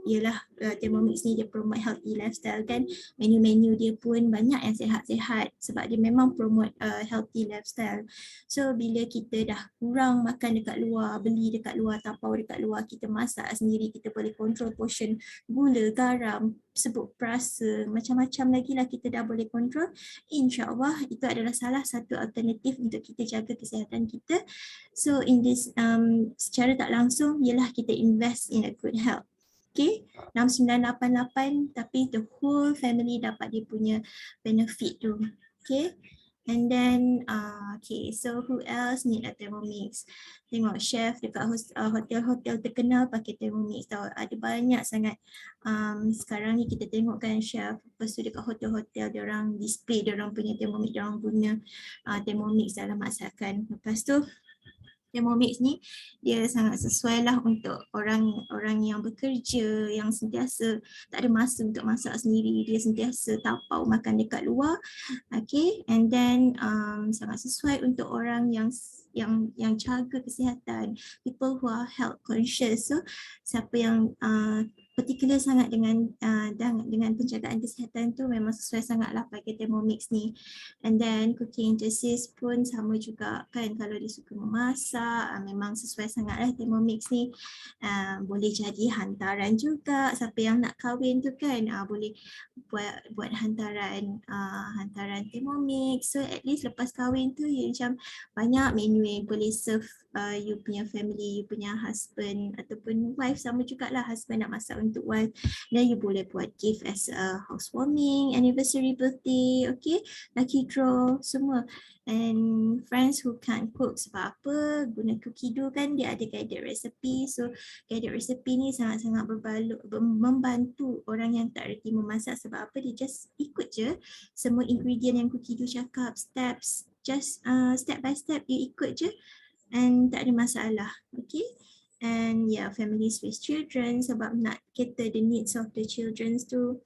ialah Thermomix ni dia promote healthy lifestyle kan. Menu-menu dia pun banyak yang sihat-sihat sebab dia memang promote healthy lifestyle. So bila kita dah kurang makan dekat luar, beli dekat luar, tapau dekat luar, kita masak sendiri, kita boleh control portion gula, garam, sebut perasa, macam-macam lagi lah kita dah boleh control. InsyaAllah itu adalah salah satu alternatif untuk kita jaga kesihatan kita. So in this secara tak langsung ialah kita invest in a good health. Okay, 6988 tapi the whole family dapat dia punya benefit tu. Okay, And then, okay, so who else need a Thermomix? Tengok chef dekat hotel-hotel terkenal pakai Thermomix tau. Ada banyak sangat. Sekarang ni kita tengok kan chef, lepas tu dekat hotel-hotel diorang display diorang punya Thermomix, diorang guna Thermomix dalam masakan. Lepas tu Thermomix ni dia sangat sesuai lah untuk orang yang bekerja, yang sentiasa tak ada masa untuk masak sendiri, dia sentiasa tapau makan dekat luar. Okay, and then sangat sesuai untuk orang yang jaga kesihatan, people who are health conscious. So siapa yang particular sangat dengan penjagaan kesihatan tu memang sesuai sangatlah pakai Thermomix ni. And then cooking utensils pun sama juga kan, kalau dia suka memasak memang sesuai sangatlah Thermomix ni. Boleh jadi hantaran juga, siapa yang nak kahwin tu kan boleh buat hantaran Thermomix. So at least lepas kahwin tu you macam banyak menu yang boleh serve you punya family, you punya husband ataupun wife. Sama jugalah husband nak masak untuk wife, dan you boleh buat gift as a housewarming, anniversary, birthday, okay, lucky draw semua. And friends who can't cook, sebab apa, guna cookie dough kan, dia ada guided recipe. So guided recipe ni sangat-sangat membantu orang yang tak reti memasak. Sebab apa, dia just ikut je semua ingredient yang cookie dough cakap, steps, just step by step dia ikut je and tak ada masalah. Okay, and yeah, families with children, sebab nak cater the needs of the children tu.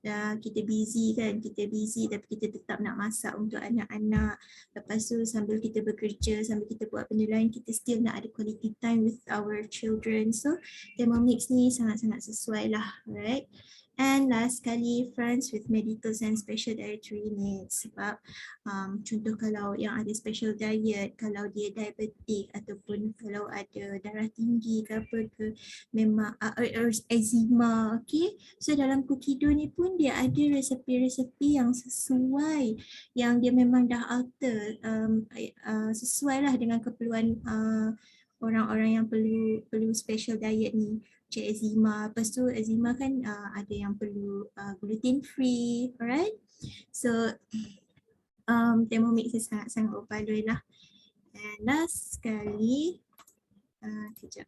Kita busy kan, tapi kita tetap nak masak untuk anak-anak. Lepas tu sambil kita bekerja, sambil kita buat benda lain, kita still nak ada quality time with our children. So Thermomix ni sangat-sangat sesuai lah, right? And last sekali, friends with medical and special dietary needs. Sebab contoh kalau yang ada special diet, kalau dia diabetik ataupun kalau ada darah tinggi ke apa ke, memang eczema, okay. So dalam cookie dough ni pun dia ada resepi-resepi yang sesuai, yang dia memang dah alter, sesuai lah dengan keperluan orang-orang yang perlu special diet ni. Macam eczema, lepas tu eczema kan ada yang perlu gluten free, alright. So Thermomix ni sangat-sangat berbaloi lah. And last sekali, kejap,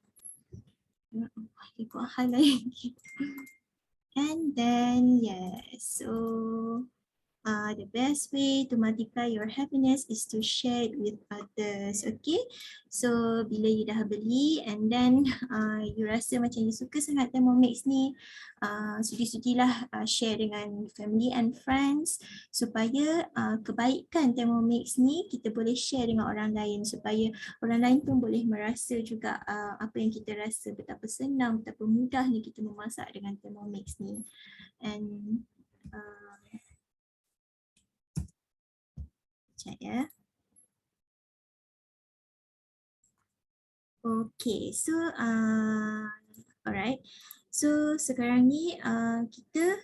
ikut hal lain. And then yes, so the best way to multiply your happiness is to share it with others. Okay, so bila you dah beli and then you rasa macam you suka sangat Thermomix ni, sudi-sudilah share dengan family and friends supaya kebaikan Thermomix ni kita boleh share dengan orang lain, supaya orang lain pun boleh merasa juga apa yang kita rasa, betapa senang, betapa mudahnya kita memasak dengan Thermomix ni. And sekejap ya. Okay, so alright. So sekarang ni kita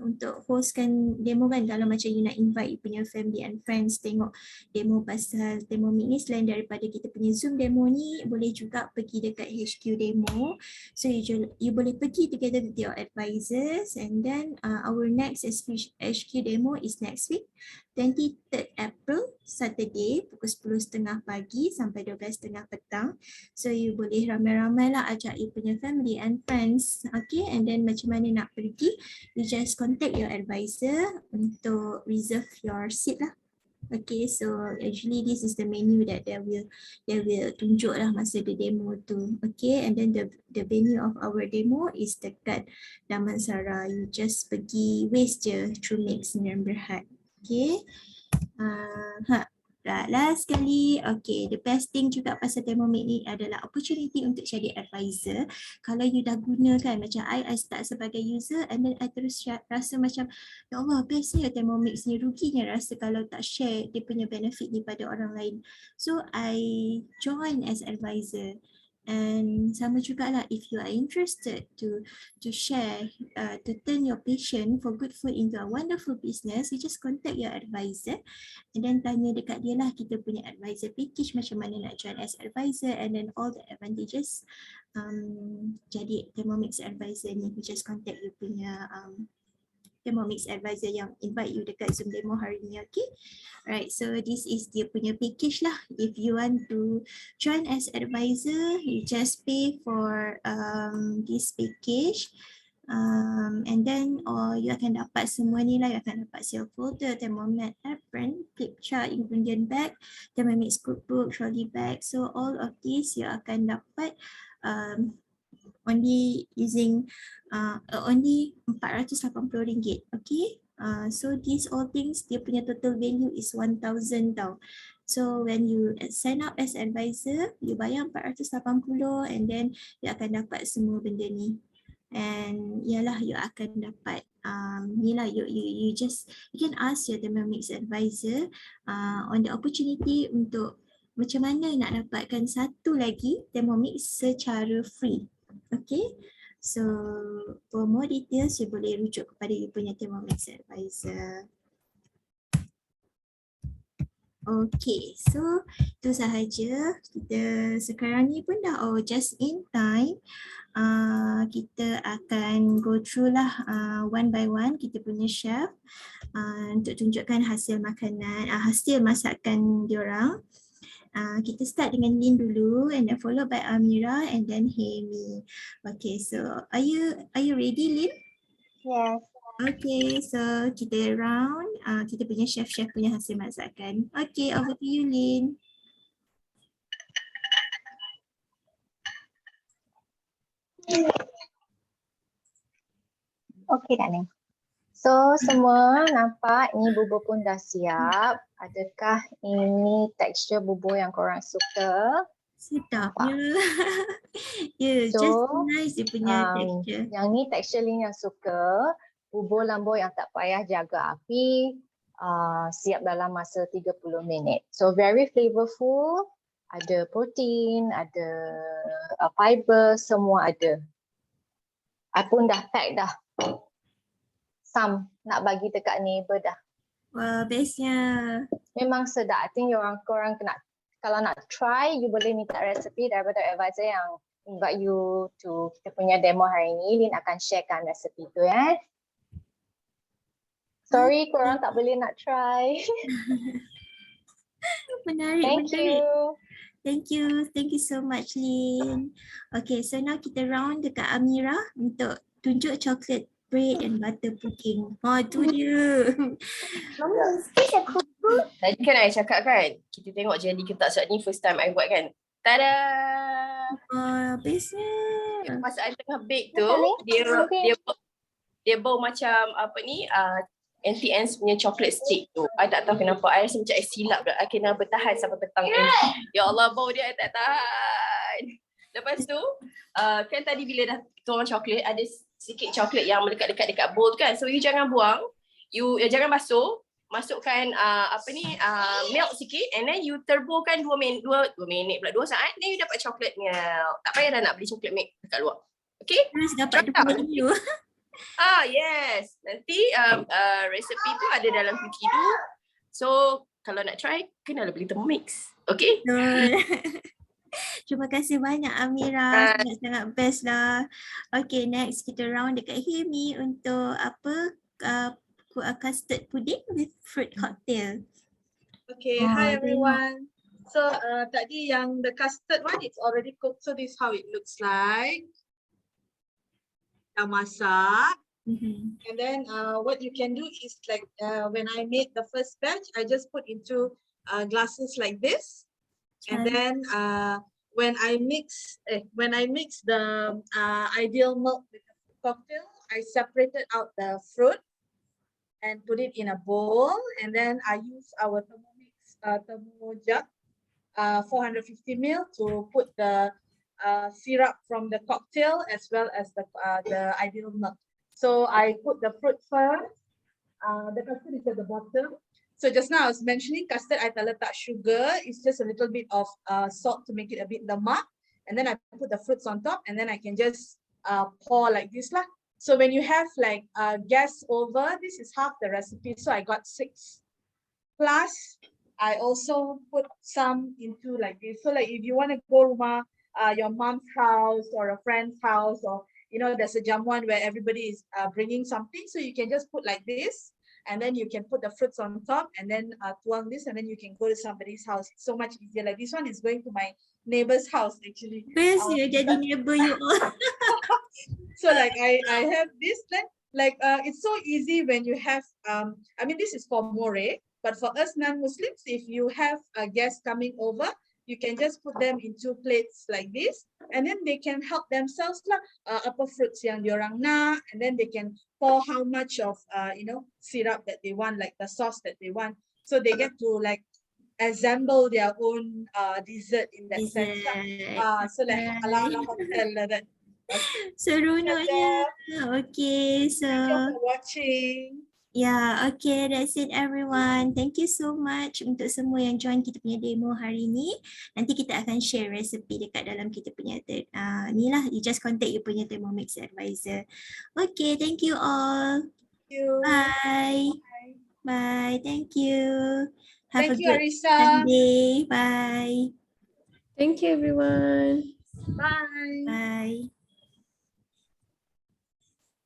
untuk hostkan demo kan, kalau macam you nak invite you punya family and friends tengok demo pasal Thermomix ni, selain daripada kita punya Zoom demo ni, boleh juga pergi dekat HQ demo. So you boleh pergi together with your advisors, and then our next HQ demo is next week, 23rd April, Saturday, pukul 10.30 pagi sampai 12.30 petang. So you boleh ramai-ramai lah ajak you punya family and friends. Okay, and then macam mana nak pergi, you just contact your advisor untuk reserve your seat lah. Okay, so actually this is the menu that they will tunjuk lah masa the demo tu. Okay, and then the venue of our demo is dekat Damansara. You just pergi Waste je through Mix Sdn Bhd. Okay, last sekali, okay, the best thing juga pasal Thermomix ni adalah opportunity untuk jadi advisor. Kalau you dah guna kan, macam I start sebagai user and then I terus rasa macam, ya Allah, bestnya Thermomix ni, ruginya rasa kalau tak share dia punya benefit ni pada orang lain. So I join as advisor. And sama jugalah, if you are interested to share, to turn your passion for good food into a wonderful business, you just contact your advisor and then tanya dekat dia lah kita punya advisor package, macam mana nak join as advisor, and then all the advantages jadi Thermomix advisor ni. You just contact you punya Thermomix advisor yang invite you dekat Zoom demo hari ni. Okay. Alright, so this is dia punya package lah. If you want to join as advisor, you just pay for this package. And then you akan dapat semua ni lah. You akan dapat seal folder, thermometer, apron, flip chart, ingredient bag, Thermomix cookbook, trolley bag. So all of these you akan dapat only using only RM480. Okay. So these all things, dia punya total value is 1,000 tau. So when you sign up as advisor, you bayar 480 and then you akan dapat semua benda ni. And yalah, you akan dapat ni lah, you can ask your Thermomix advisor on the opportunity untuk macam mana nak dapatkan satu lagi Thermomix secara free. Okay. So for more details, you boleh rujuk kepada you punya Thermomix advisor. Okay, so itu sahaja. Kita sekarang ni pun dah just in time. Kita akan go through lah one by one kita punya chef untuk tunjukkan hasil makanan, hasil masakan diorang. Kita start dengan Lynn dulu and then followed by Amirah and then Hemy. Okay, so are you ready, Lynn? Yes. Okay, so kita round kita punya chef punya hasil masakan. Okay, over to you, Lynn. Okay dah ni. So semua nampak ni bubur pun dah siap. Adakah ini tekstur bubur yang korang suka? Sedap ya. Yeah, So, just nice dia punya texture. Yang ni tekstur Lynn yang suka. Bubur lambuk yang tak payah jaga api. Siap dalam masa 30 minit. So very flavorful. Ada protein, ada fiber, semua ada. I pun dah pack dah. Some nak bagi dekat neighbor dah. Wah, bestnya. Memang sedap. I think korang kena, kalau nak try, you boleh minta resepi daripada advisor yang invite you to kita punya demo hari ni. Lynn akan sharekan resepi tu ya. Sorry, korang tak boleh nak try. Menarik, Thank you. Thank you so much, Lynn. Okay, so now kita round dekat Amirah untuk tunjuk chocolate bread and butter pudding. Tu dia. Tadi kan I cakap kan, kita tengok jadi ke tak saat ni first time I buat kan. Tada! Bestnya. Masa I tengah bake tu, dia bau macam apa ni, anti-ants punya chocolate stick tu. I tak tahu kenapa, I rasa macam I silap dah. I kena bertahan sampai petang. Ya Allah, bau dia I tak tahan. Lepas tu, kan tadi bila dah tuang coklat, ada sikit coklat yang melekat-lekat dekat bowl tu kan. So you jangan buang, you jangan basuh, masukkan milk sikit and then you turbokan 2 minit pula, 2 saat, then you dapat coklat milk. Tak payah dah nak beli coklat milk dekat luar. Okay? Terus dapat dia. Yes. Nanti resepi tu ada dalam cookie tu. So kalau nak try, kenalah beli Thermomix. Okay? Terima kasih banyak Amirah, sangat best lah. Okay, next kita round dekat Hemy untuk custard pudding with fruit cocktail. Okay, hi everyone. So tadi yang the custard one, it's already cooked. So this is how it looks like. Dah masak. And then what you can do is like when I made the first batch, I just put into glasses like this. And then when I mix the ideal milk with the cocktail, I separated out the fruit and put it in a bowl. And then I use our Thermomix thermo jug, 450 ml, to put the syrup from the cocktail as well as the ideal milk. So I put the fruit first. The custard is at the bottom. So just now I was mentioning custard, I tak letak sugar. It's just a little bit of salt to make it a bit lemak. And then I put the fruits on top and then I can just pour like this lah. So when you have like gas over, this is half the recipe. So I got 6. Plus, I also put some into like this. So like if you want to go rumah, your mom's house or a friend's house or there's a jamuan where everybody is bringing something. So you can just put like this, and then you can put the fruits on top, and then tuang this, and then you can go to somebody's house. It's so much easier. Like this one is going to my neighbor's house actually. Best you jadi neighbor you all. So like I have this, like it's so easy when you have I mean, this is for Moreh, but for us non-Muslims, if you have a guest coming over, you can just put them into plates like this, and then they can help themselves lah, apa fruits yang diorang nak, and then they can pour how much of syrup that they want, like the sauce that they want. So they get to like assemble their own dessert in that sense lah. So like ala-ala hotel like that. Seronoknya. Okay, so Thank you for watching. yeah, okay, that's it everyone. Thank you so much untuk semua yang join kita punya demo hari ni. Nanti kita akan share resipi dekat dalam kita punya ni lah, you just contact you punya Thermomix advisor. Okay, thank you all. Thank you. Bye. Bye. Thank you. Have a Thank you, good Arissa. Sunday. Bye. Thank you, everyone. Bye. Bye.